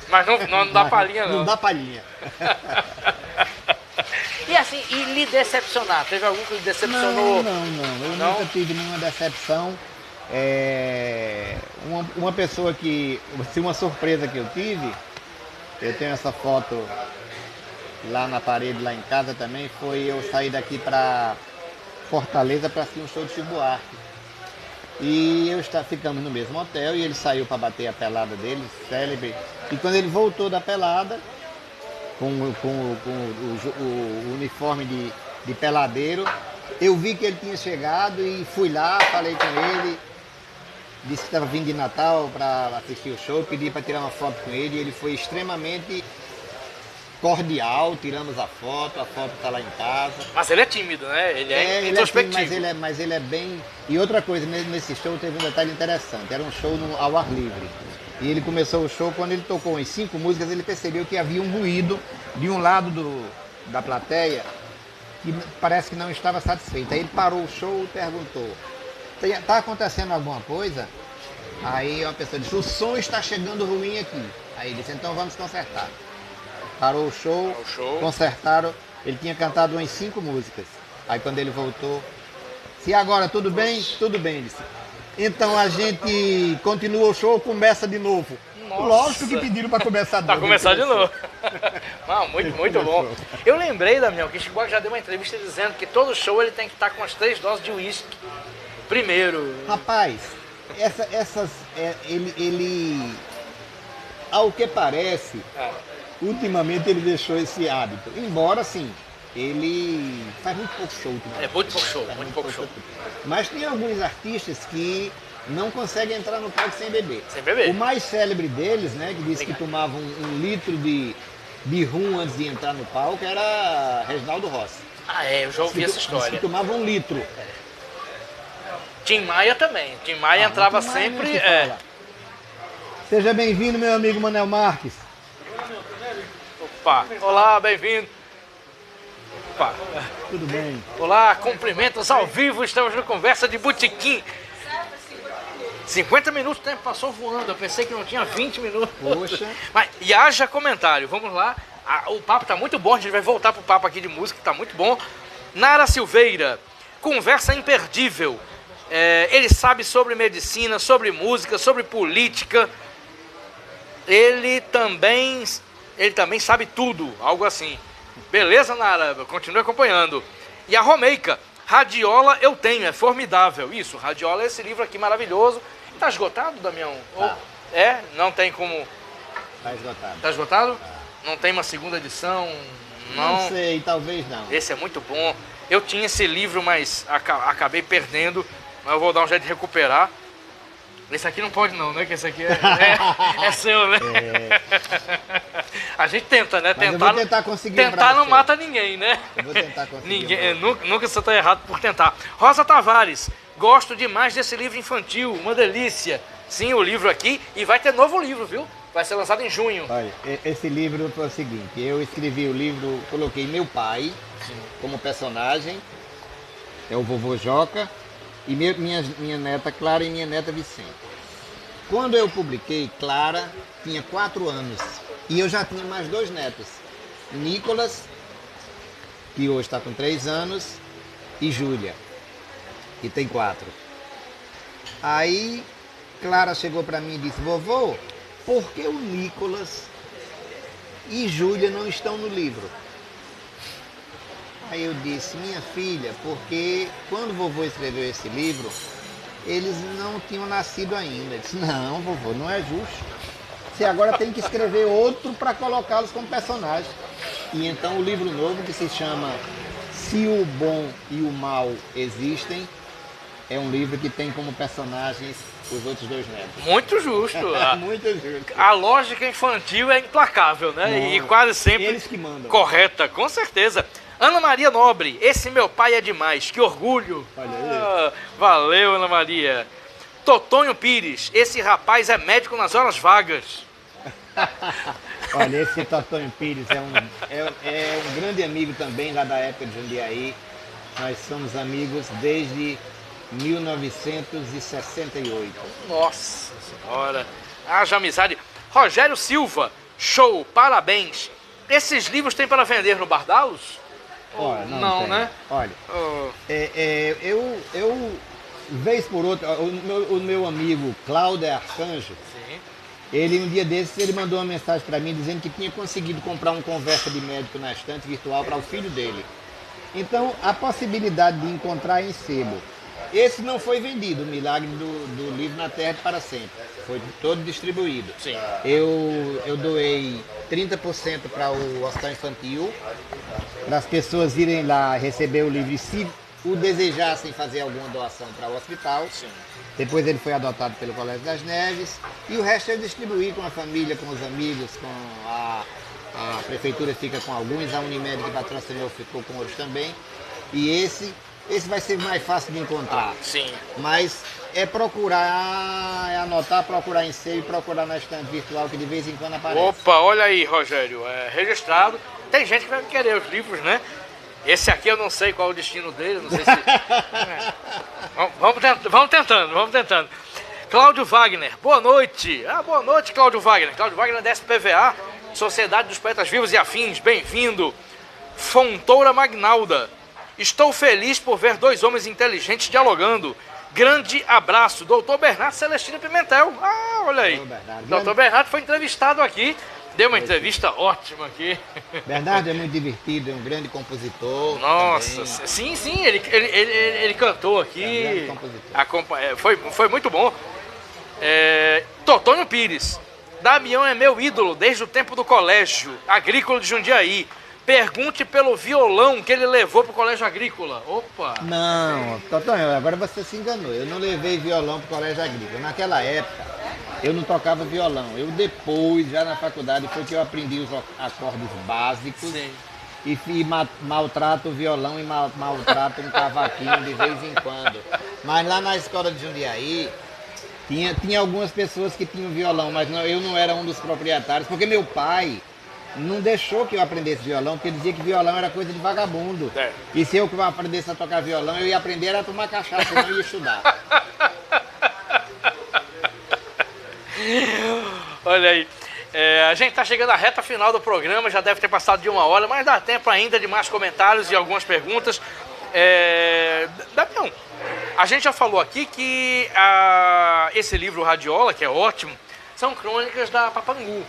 Mas não dá palhinha, não. Não dá palhinha. E assim, e lhe decepcionar? Teve algum que lhe decepcionou? Não. Eu nunca tive nenhuma decepção. Uma pessoa que... Uma surpresa que eu tive, eu tenho essa foto lá na parede, lá em casa também, foi eu sair daqui para Fortaleza para assistir um show de Chico Buarque. E ficamos no mesmo hotel e ele saiu para bater a pelada dele, célebre. E quando ele voltou da pelada, com o uniforme de peladeiro, eu vi que ele tinha chegado e fui lá, falei com ele, disse que estava vindo de Natal para assistir o show, pedi para tirar uma foto com ele, e ele foi extremamente cordial, tiramos a foto está lá em casa. Mas ele é tímido, né? Ele é introspectivo. Mas ele é bem... E outra coisa, nesse show teve um detalhe interessante, era um show ao ar livre. E ele começou o show, quando ele tocou em 5 músicas, ele percebeu que havia um ruído de um lado da plateia que parece que não estava satisfeito. Aí ele parou o show e perguntou, está acontecendo alguma coisa? Aí uma pessoa disse, o som está chegando ruim aqui. Aí ele disse, então vamos consertar. Parou o show, consertaram, ele tinha cantado umas 5 músicas. Aí quando ele voltou, se agora tudo bem? Tudo bem, ele disse. Então a gente continua o show, começa de novo. Nossa. Lógico que pediram para começar de novo. Para começar de novo. Não, muito bom. Eu lembrei, Damião, que Chico Buarque já deu uma entrevista dizendo que todo show ele tem que estar com as 3 doses de uísque. Primeiro. Rapaz, ele ao que parece, ultimamente ele deixou esse hábito. Embora, sim, ele faz muito pouco show. Muito pouco show. Mas tem alguns artistas que não conseguem entrar no palco sem beber. Sem beber. O mais célebre deles, né, que disse que tomava um litro de rum antes de entrar no palco, era Reginaldo Rossi. Eu já ouvi essa história. Disse que tomava um litro. Tim Maia também. Tim Maia entrava sempre... Seja bem-vindo, meu amigo Manel Marques. Opa, olá, bem-vindo. Opa. Tudo bem? Olá, cumprimentos ao vivo, estamos no Conversa de Botequim. 50 minutos, o tempo passou voando. Eu pensei que não tinha 20 minutos. Poxa. Mas, e haja comentário. Vamos lá. O papo tá muito bom. A gente vai voltar pro papo aqui de música, que tá muito bom. Nara Silveira. Conversa imperdível. Ele sabe sobre medicina, sobre música, sobre política. Ele também sabe tudo. Algo assim. Beleza, Nara? Continue acompanhando. E a Romeica. Radiola eu tenho, é formidável. Isso, Radiola é esse livro aqui maravilhoso. Tá esgotado, Damião? Tá. Não tem como... Tá esgotado. Tá esgotado? Tá. Não tem uma segunda edição? Não sei, talvez não. Esse é muito bom. Eu tinha esse livro, mas acabei perdendo. Mas eu vou dar um jeito de recuperar. Esse aqui não pode não, né? Que esse aqui é seu, né? A gente tenta, né? Mas eu vou tentar conseguir tentar não mata ninguém, né? Eu vou tentar conseguir. Ninguém, nunca você está errado por tentar. Rosa Tavares, gosto demais desse livro infantil, uma delícia. Sim, o livro aqui, e vai ter novo livro, viu? Vai ser lançado em junho. Olha, esse livro foi o seguinte, eu escrevi o livro, coloquei meu pai como personagem, é o vovô Joca, e minha neta Clara e minha neta Vicente. Quando eu publiquei, Clara tinha 4 anos e eu já tinha mais 2 netos. Nicolas, que hoje está com 3 anos, e Júlia, que tem 4. Aí Clara chegou para mim e disse, vovô, por que o Nicolas e Júlia não estão no livro? Aí eu disse, minha filha, porque quando o vovô escreveu esse livro, eles não tinham nascido ainda. Eu disse, não, vovô, não é justo. Você agora tem que escrever outro para colocá-los como personagem. E então o livro novo, que se chama Se o Bom e o Mal Existem, é um livro que tem como personagens os outros 2 netos. Muito justo. Muito justo. A lógica infantil é implacável, né? Não, e quase sempre eles que mandam. Correta, com certeza. Ana Maria Nobre, esse meu pai é demais, que orgulho. Olha aí. Valeu, Ana Maria. Totonho Pires, esse rapaz é médico nas horas vagas. Olha, esse Totonho Pires é um grande amigo também lá da época de Jundiaí. Nós somos amigos desde 1968. Nossa Senhora, haja amizade. Rogério Silva, show, parabéns. Esses livros tem para vender no Bardalos? Olha, não tem. Né? Olha, eu vez por outra, o meu amigo Cláudio Arcanjo, Sim. ele um dia desses ele mandou uma mensagem para mim dizendo que tinha conseguido comprar um conversa de médico na estante virtual para o filho dele. Então, a possibilidade de encontrar em sebo. Esse não foi vendido, o Milagre do Livro na Terra para Sempre. Foi todo distribuído. Sim. Eu doei 30% para o Hospital Infantil, para as pessoas irem lá receber o livro e se o desejassem fazer alguma doação para o hospital. Sim. Depois ele foi adotado pelo Colégio das Neves e o resto eu distribuí com a família, com os amigos, com a prefeitura fica com alguns, a Unimed que patrocinou ficou com outros também. E esse vai ser mais fácil de encontrar. Sim. Mas é procurar, é anotar, procurar em sebo e procurar na estante virtual que de vez em quando aparece. Opa, olha aí, Rogério, registrado. Tem gente que vai querer os livros, né? Esse aqui eu não sei qual é o destino dele, não sei se... Vamos tentando. Cláudio Wagner, boa noite. Boa noite, Cláudio Wagner. Cláudio Wagner da SPVA, Sociedade dos Poetas Vivos e Afins, bem-vindo. Fontoura Magnalda, estou feliz por ver 2 homens inteligentes dialogando. Grande abraço, Dr. Bernardo Celestino Pimentel. Olha aí. Dr. Bernardo foi entrevistado aqui. Deu uma entrevista ótima aqui. Bernardo é muito divertido, é um grande compositor. Nossa, também. sim, ele cantou aqui. É um grande compositor. Foi muito bom. Totonho Pires. Damião é meu ídolo desde o tempo do colégio agrícola de Jundiaí. Pergunte pelo violão que ele levou pro colégio agrícola. Opa! Não, Totonho, agora você se enganou. Eu não levei violão pro colégio agrícola. Naquela época, eu não tocava violão. Eu depois, já na faculdade, foi que eu aprendi os acordes básicos. Sim. E maltrato o violão e maltrato um cavaquinho de vez em quando. Mas lá na escola de Jundiaí, tinha algumas pessoas que tinham violão, mas eu não era um dos proprietários, porque meu pai não deixou que eu aprendesse violão, porque ele dizia que violão era coisa de vagabundo. E se eu aprendesse a tocar violão, eu ia aprender a tomar cachaça, não ia estudar. Olha aí. A gente está chegando à reta final do programa, já deve ter passado de 1 hora, mas dá tempo ainda de mais comentários e algumas perguntas. Damião, a gente já falou aqui que esse livro Radiola, que é ótimo, são crônicas da Papangu.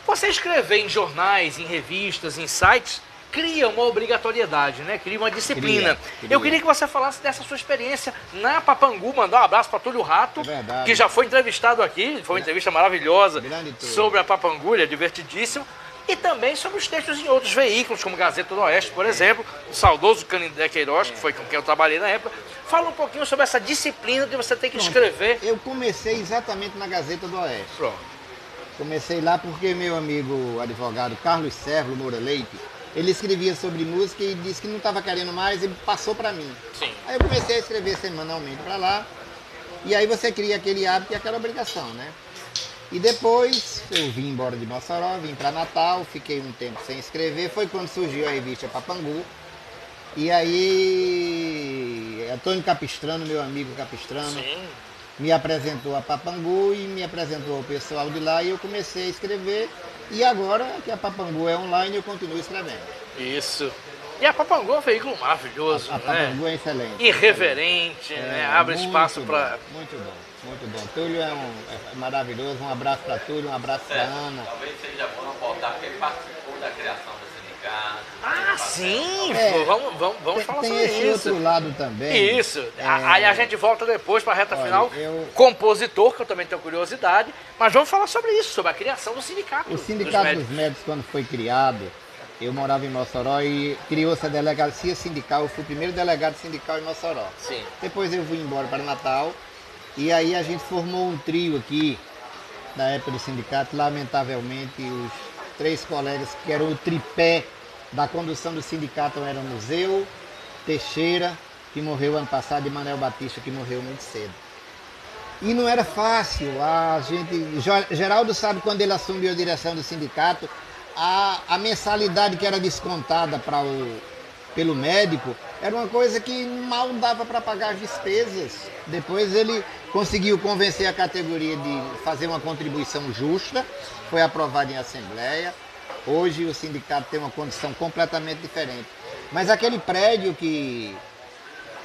Você escrever em jornais, em revistas, em sites, cria uma obrigatoriedade, né? Cria uma disciplina. Eu queria que você falasse dessa sua experiência na Papangu, mandar um abraço para Túlio Rato, que já foi entrevistado aqui, foi uma entrevista maravilhosa sobre a Papangu, é divertidíssimo, e também sobre os textos em outros veículos, como Gazeta do Oeste, por exemplo, o saudoso Canindé Queiroz, que foi com quem eu trabalhei na época. Fala um pouquinho sobre essa disciplina de você ter que escrever. Eu comecei exatamente na Gazeta do Oeste. Pronto. Comecei lá porque meu amigo advogado Carlos Servo Moura Leite, ele escrevia sobre música e disse que não estava querendo mais e passou para mim. Sim. Aí eu comecei a escrever semanalmente para lá, e aí você cria aquele hábito e aquela obrigação, né? E depois eu vim embora de Mossoró, vim para Natal, fiquei um tempo sem escrever, foi quando surgiu a revista Papangu. E aí Antônio Capistrano, meu amigo Capistrano, Sim. me apresentou a Papangu e me apresentou ao pessoal de lá e eu comecei a escrever. E agora que a Papangu é online, eu continuo escrevendo. Isso. E a Papangu é um veículo maravilhoso, A Papangu é excelente. Irreverente, né? Abre espaço para... Muito bom, muito bom. Túlio é maravilhoso. Um abraço para Túlio, um abraço para Ana. Talvez seja bom não faltar que ele participou da criação do sindicato. Sim, vamos falar tem sobre esse isso. outro lado também. Isso. Aí a gente volta depois para a reta Olha, final. Compositor, que eu também tenho curiosidade. Mas vamos falar sobre isso, sobre a criação do sindicato. O Sindicato dos Médicos, quando foi criado, eu morava em Mossoró e criou-se a delegacia sindical. Eu fui o primeiro delegado sindical em Mossoró. Sim. Depois eu fui embora para Natal e aí a gente formou um trio aqui, na época do sindicato. Lamentavelmente, os 3 colegas que eram o tripé da condução do sindicato eram Museu, Teixeira, que morreu ano passado, e Manuel Batista, que morreu muito cedo. E não era fácil, Geraldo sabe, quando ele assumiu a direção do sindicato, a mensalidade que era descontada pelo médico era uma coisa que mal dava para pagar as despesas. Depois ele conseguiu convencer a categoria de fazer uma contribuição justa, foi aprovado em assembleia. Hoje o sindicato tem uma condição completamente diferente. Mas aquele prédio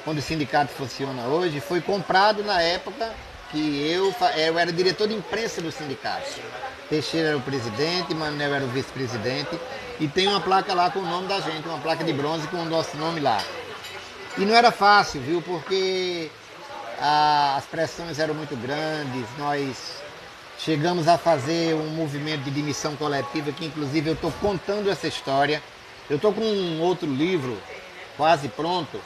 onde o sindicato funciona hoje, foi comprado na época que eu era diretor de imprensa do sindicato. Teixeira era o presidente, Manuel era o vice-presidente, e tem uma placa lá com o nome da gente, uma placa de bronze com o nosso nome lá. E não era fácil, viu, porque as pressões eram muito grandes, nós chegamos a fazer um movimento de demissão coletiva, que inclusive eu estou contando essa história. Eu estou com um outro livro quase pronto,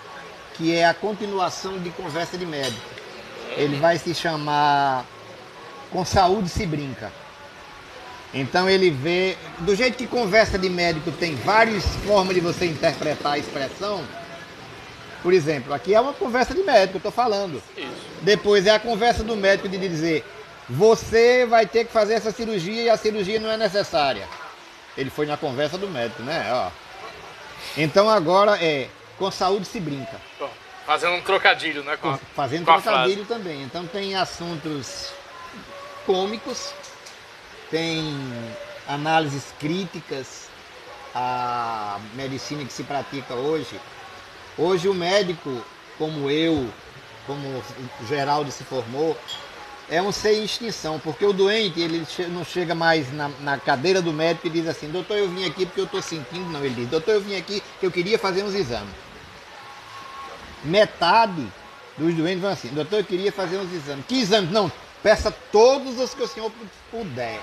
que é a continuação de Conversa de Médico. Ele vai se chamar Com Saúde se Brinca. Então ele vê, do jeito que conversa de médico tem várias formas de você interpretar a expressão. Por exemplo, aqui é uma conversa de médico, eu estou falando. Isso. Depois é a conversa do médico de dizer: você vai ter que fazer essa cirurgia e a cirurgia não é necessária. Ele foi na conversa do médico, né? Ó. Então agora Com Saúde se Brinca. Bom, fazendo um trocadilho, né? Fazendo com a trocadilho também. Então tem assuntos cômicos, tem análises críticas à medicina que se pratica hoje. Hoje o médico, como eu, como o Geraldo se formou, é um ser em extinção, porque o doente ele não chega mais na cadeira do médico e diz assim: doutor, eu vim aqui porque eu estou sentindo. Não, ele diz: doutor, eu vim aqui porque eu queria fazer uns exames. Metade dos doentes vão assim: doutor, eu queria fazer uns exames. Que exames? Não, peça todos os que o senhor puder.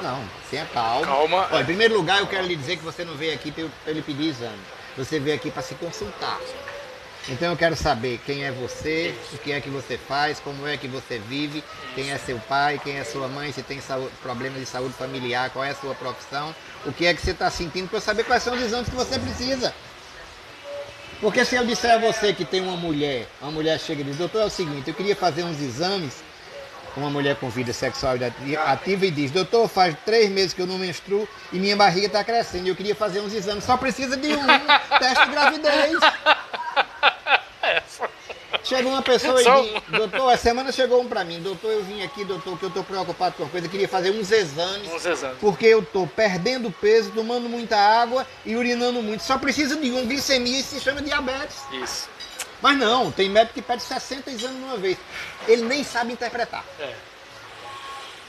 Não, tenha calma. Calma. Olha, em primeiro lugar, eu quero lhe dizer que você não veio aqui para ele pedir exame. Você veio aqui para se consultar. Então eu quero saber quem é você, o que é que você faz, como é que você vive, quem é seu pai, quem é sua mãe, se tem problemas de saúde familiar, qual é a sua profissão, o que é que você está sentindo, para eu saber quais são os exames que você precisa. Porque se eu disser a você que tem uma mulher chega e diz: doutor, é o seguinte, eu queria fazer uns exames, uma mulher com vida sexual ativa e diz: doutor, faz 3 meses que eu não menstruo e minha barriga está crescendo, eu queria fazer uns exames, só precisa de um teste de gravidez. Chegou uma pessoa e Só disse, doutor, essa semana chegou um pra mim, doutor, eu vim aqui, doutor, que eu tô preocupado com uma coisa, eu queria fazer uns exames, porque eu tô perdendo peso, tomando muita água e urinando muito. Só precisa de um glicemia e se chama diabetes. Isso. Mas não, tem médico que pede 60 exames de uma vez. Ele nem sabe interpretar. É.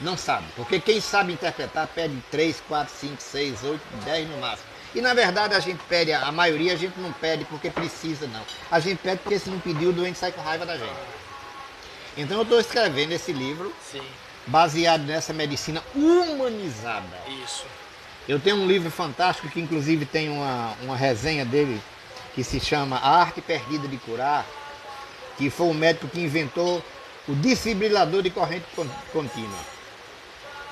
Não sabe, porque quem sabe interpretar pede 3, 4, 5, 6, 8, 10 no máximo. E na verdade a gente pede, a maioria a gente não pede porque precisa não. A gente pede porque se não pedir o doente sai com raiva da gente. Então eu estou escrevendo esse livro, Sim. baseado nessa medicina humanizada. Isso. Eu tenho um livro fantástico que inclusive tem uma resenha dele que se chama A Arte Perdida de Curar, que foi o médico que inventou o desfibrilador de corrente contínua.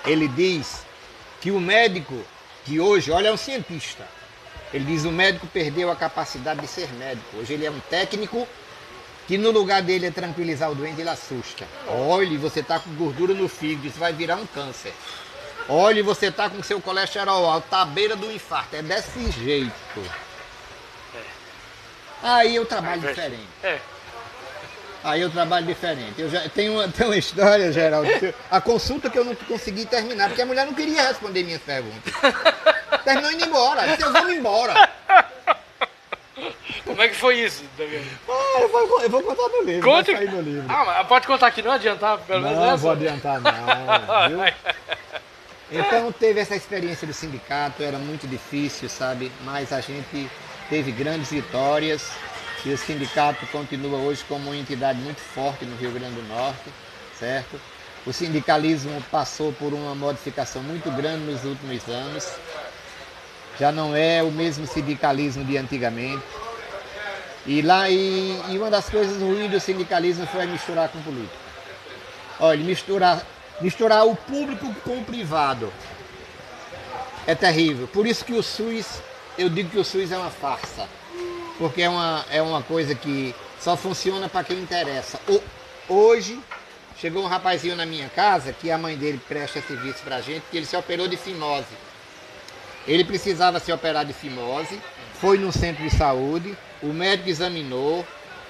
Ele diz que o médico de hoje, olha, é um cientista. Ele diz que o médico perdeu a capacidade de ser médico. Hoje ele é um técnico que no lugar dele é tranquilizar o doente, ele assusta. Olhe, você está com gordura no fígado, isso vai virar um câncer. Olhe, você está com seu colesterol alto, está à beira do infarto. É desse jeito. Aí eu trabalho diferente. Aí eu trabalho diferente. Eu já tenho uma história, Geraldo. A consulta que eu não consegui terminar, porque a mulher não queria responder minhas perguntas. Terminou indo embora. Disse, eu vou me embora. Como é que foi isso, Damião? Eu vou contar no livro. Conte. Vai sair no livro. Ah, mas pode contar aqui, não adiantar, pelo menos Não, essa? vou adiantar não, viu? Então teve essa experiência do sindicato, era muito difícil, sabe? Mas a gente teve grandes vitórias. E o sindicato continua hoje como uma entidade muito forte no Rio Grande do Norte, certo? O sindicalismo passou por uma modificação muito grande nos últimos anos. Já não é o mesmo sindicalismo de antigamente. E uma das coisas ruins do sindicalismo foi misturar com política. Olha, misturar o público com o privado é terrível. Por isso que o SUS, eu digo que o SUS é uma farsa. Porque é uma coisa que só funciona para quem interessa. Hoje, chegou um rapazinho na minha casa, que a mãe dele presta serviço para a gente, que ele se operou de fimose. Ele precisava se operar de fimose, foi no centro de saúde, o médico examinou,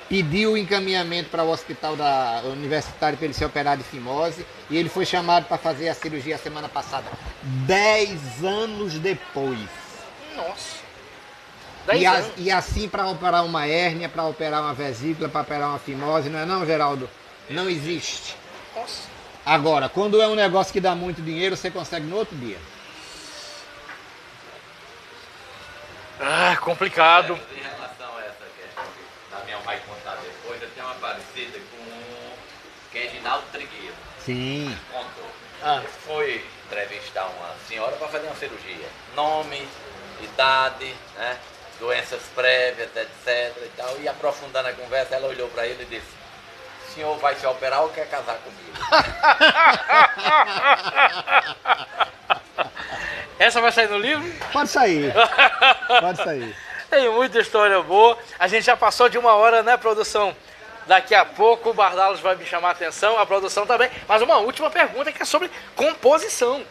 pediu o encaminhamento para o hospital universitário para ele se operar de fimose, e ele foi chamado para fazer a cirurgia a semana passada, 10 anos depois. Nossa. E assim para operar uma hérnia, para operar uma vesícula, para operar uma fimose, não é não, Geraldo? Não existe. Nossa. Agora, quando é um negócio que dá muito dinheiro, você consegue no outro dia. Ah, complicado. Em relação a essa questão que o Damião vai contar depois, eu tenho uma parecida com Reginaldo Trigueiro. Sim. Contou. Foi entrevistar uma senhora para fazer uma cirurgia. Nome, idade, né? Doenças prévias, etc. E tal. E aprofundando a conversa, ela olhou para ele e disse: o senhor vai se operar ou quer casar comigo? Essa vai sair no livro? Pode sair. Pode sair. Tem muita história boa. A gente já passou de 1 hora, né, produção? Daqui a pouco o Bardalos vai me chamar a atenção, a produção também. Mas uma última pergunta que é sobre composição.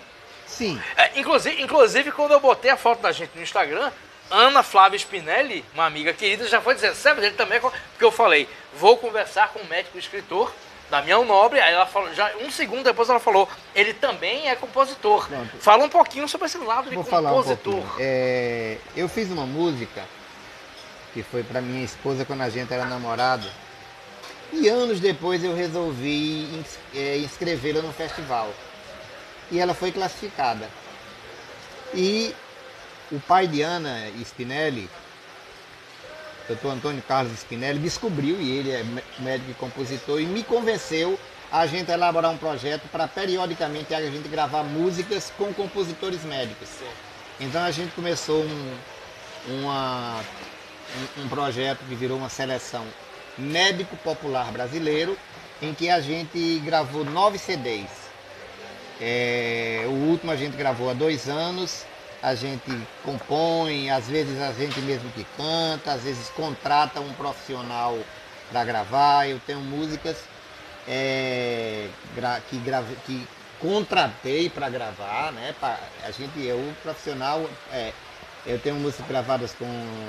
Sim. Inclusive, quando eu botei a foto da gente no Instagram, Ana Flávia Spinelli, uma amiga querida, já foi dizer, sabe dele também, porque eu falei, vou conversar com o médico e escritor Damião Nobre. Aí ela falou, já um segundo depois ela falou, ele também é compositor. Pronto. Fala um pouquinho sobre esse lado de Vou compositor. Falar um pouquinho. Eu fiz uma música que foi para minha esposa quando a gente era namorado. E anos depois eu resolvi inscrevê-la no festival. E ela foi classificada. E o pai de Ana Spinelli, Dr. Antônio Carlos Spinelli, descobriu, e ele é médico e compositor, e me convenceu a gente elaborar um projeto para periodicamente a gente gravar músicas com compositores médicos. Então a gente começou um projeto que virou uma seleção médico popular brasileiro, em que a gente gravou 9 CDs. O último a gente gravou há 2 anos. A gente compõe, às vezes a gente mesmo que canta, às vezes contrata um profissional para gravar. Eu tenho músicas que contratei para gravar, né? O profissional Eu tenho músicas gravadas com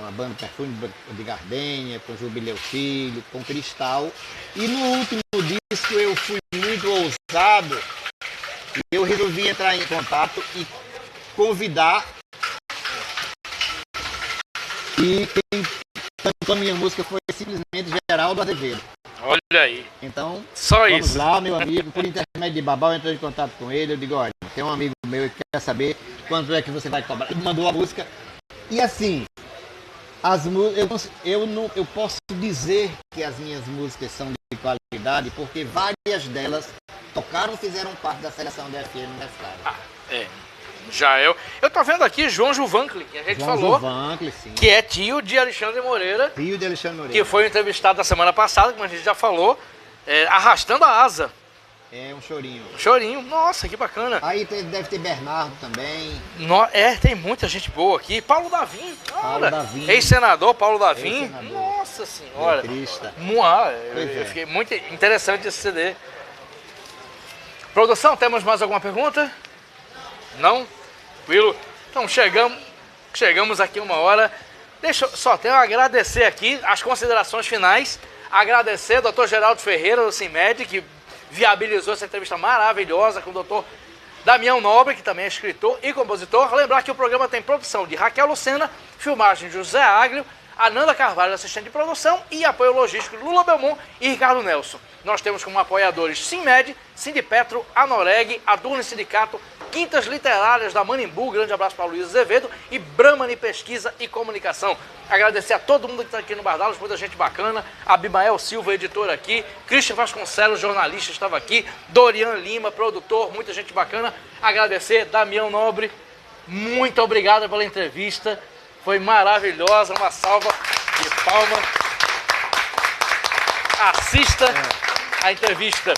a banda Perfume de Gardênia, com Jubileu Filho, com Cristal. E no último disco eu fui muito ousado e eu resolvi entrar em contato e convidar. E quem cantou a minha música foi simplesmente Geraldo Azevedo. Olha aí. Então, só vamos isso. lá, meu amigo, por intermédio de Babal, eu entrei em contato com ele, eu digo, olha, tem um amigo meu que quer saber quanto é que você vai cobrar. Ele mandou a música. E assim, as músicas, eu posso dizer que as minhas músicas são de qualidade, porque várias delas tocaram e fizeram parte da seleção da FM Universitária. Ah, é. Já eu tô vendo aqui João Juvankli, que a gente falou, Juvankli, sim. que é tio de Alexandre Moreira, Tio de Alexandre Moreira. que foi entrevistado na semana passada, como a gente já falou, arrastando a asa. É um chorinho. Chorinho, nossa, que bacana. Aí deve ter Bernardo também. Tem muita gente boa aqui. Paulo Davim, Paulo Davim. ex-senador Paulo Davim. Ex-senador. Nossa senhora. Letrista. Eu fiquei muito interessante esse CD. Produção, temos mais alguma pergunta? Não? Tranquilo? Então chegamos aqui uma hora. Deixa eu só agradecer aqui as considerações finais. Agradecer ao Dr. Geraldo Ferreira, do CIMED, que viabilizou essa entrevista maravilhosa com o Dr. Damião Nobre, que também é escritor e compositor. Lembrar que o programa tem produção de Raquel Lucena, filmagem de José Áglio, Ananda Carvalho, assistente de produção, e apoio logístico de Lula Belmont e Ricardo Nelson. Nós temos como apoiadores CIMED, Sindipetro, Anoreg, Adurne Sindicato, Quintas Literárias da Manimbu, grande abraço para Luiz Azevedo, e Brahmani Pesquisa e Comunicação. Agradecer a todo mundo que está aqui no Bardalos, muita gente bacana, Abimael Silva, editor aqui, Christian Vasconcelos, jornalista, estava aqui, Dorian Lima, produtor, muita gente bacana. Agradecer Damião Nobre, muito obrigado pela entrevista, foi maravilhosa, uma salva de palmas. Assista a entrevista.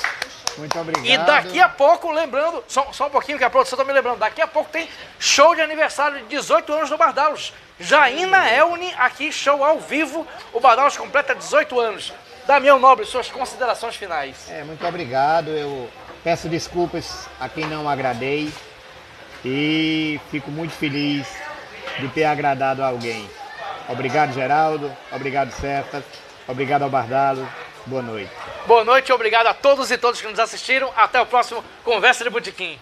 Muito obrigado. E daqui a pouco, lembrando, só um pouquinho que a produção está me lembrando, daqui a pouco tem show de aniversário de 18 anos do Bardalos. Jaina Elni, aqui, show ao vivo, o Bardalos completa 18 anos. Damião Nobre, suas considerações finais. Muito obrigado, eu peço desculpas a quem não agradei e fico muito feliz de ter agradado a alguém. Obrigado, Geraldo, obrigado, Certas, obrigado ao Bardalos, boa noite. Boa noite, obrigado a todos e todas que nos assistiram. Até o próximo Conversa de Botequim.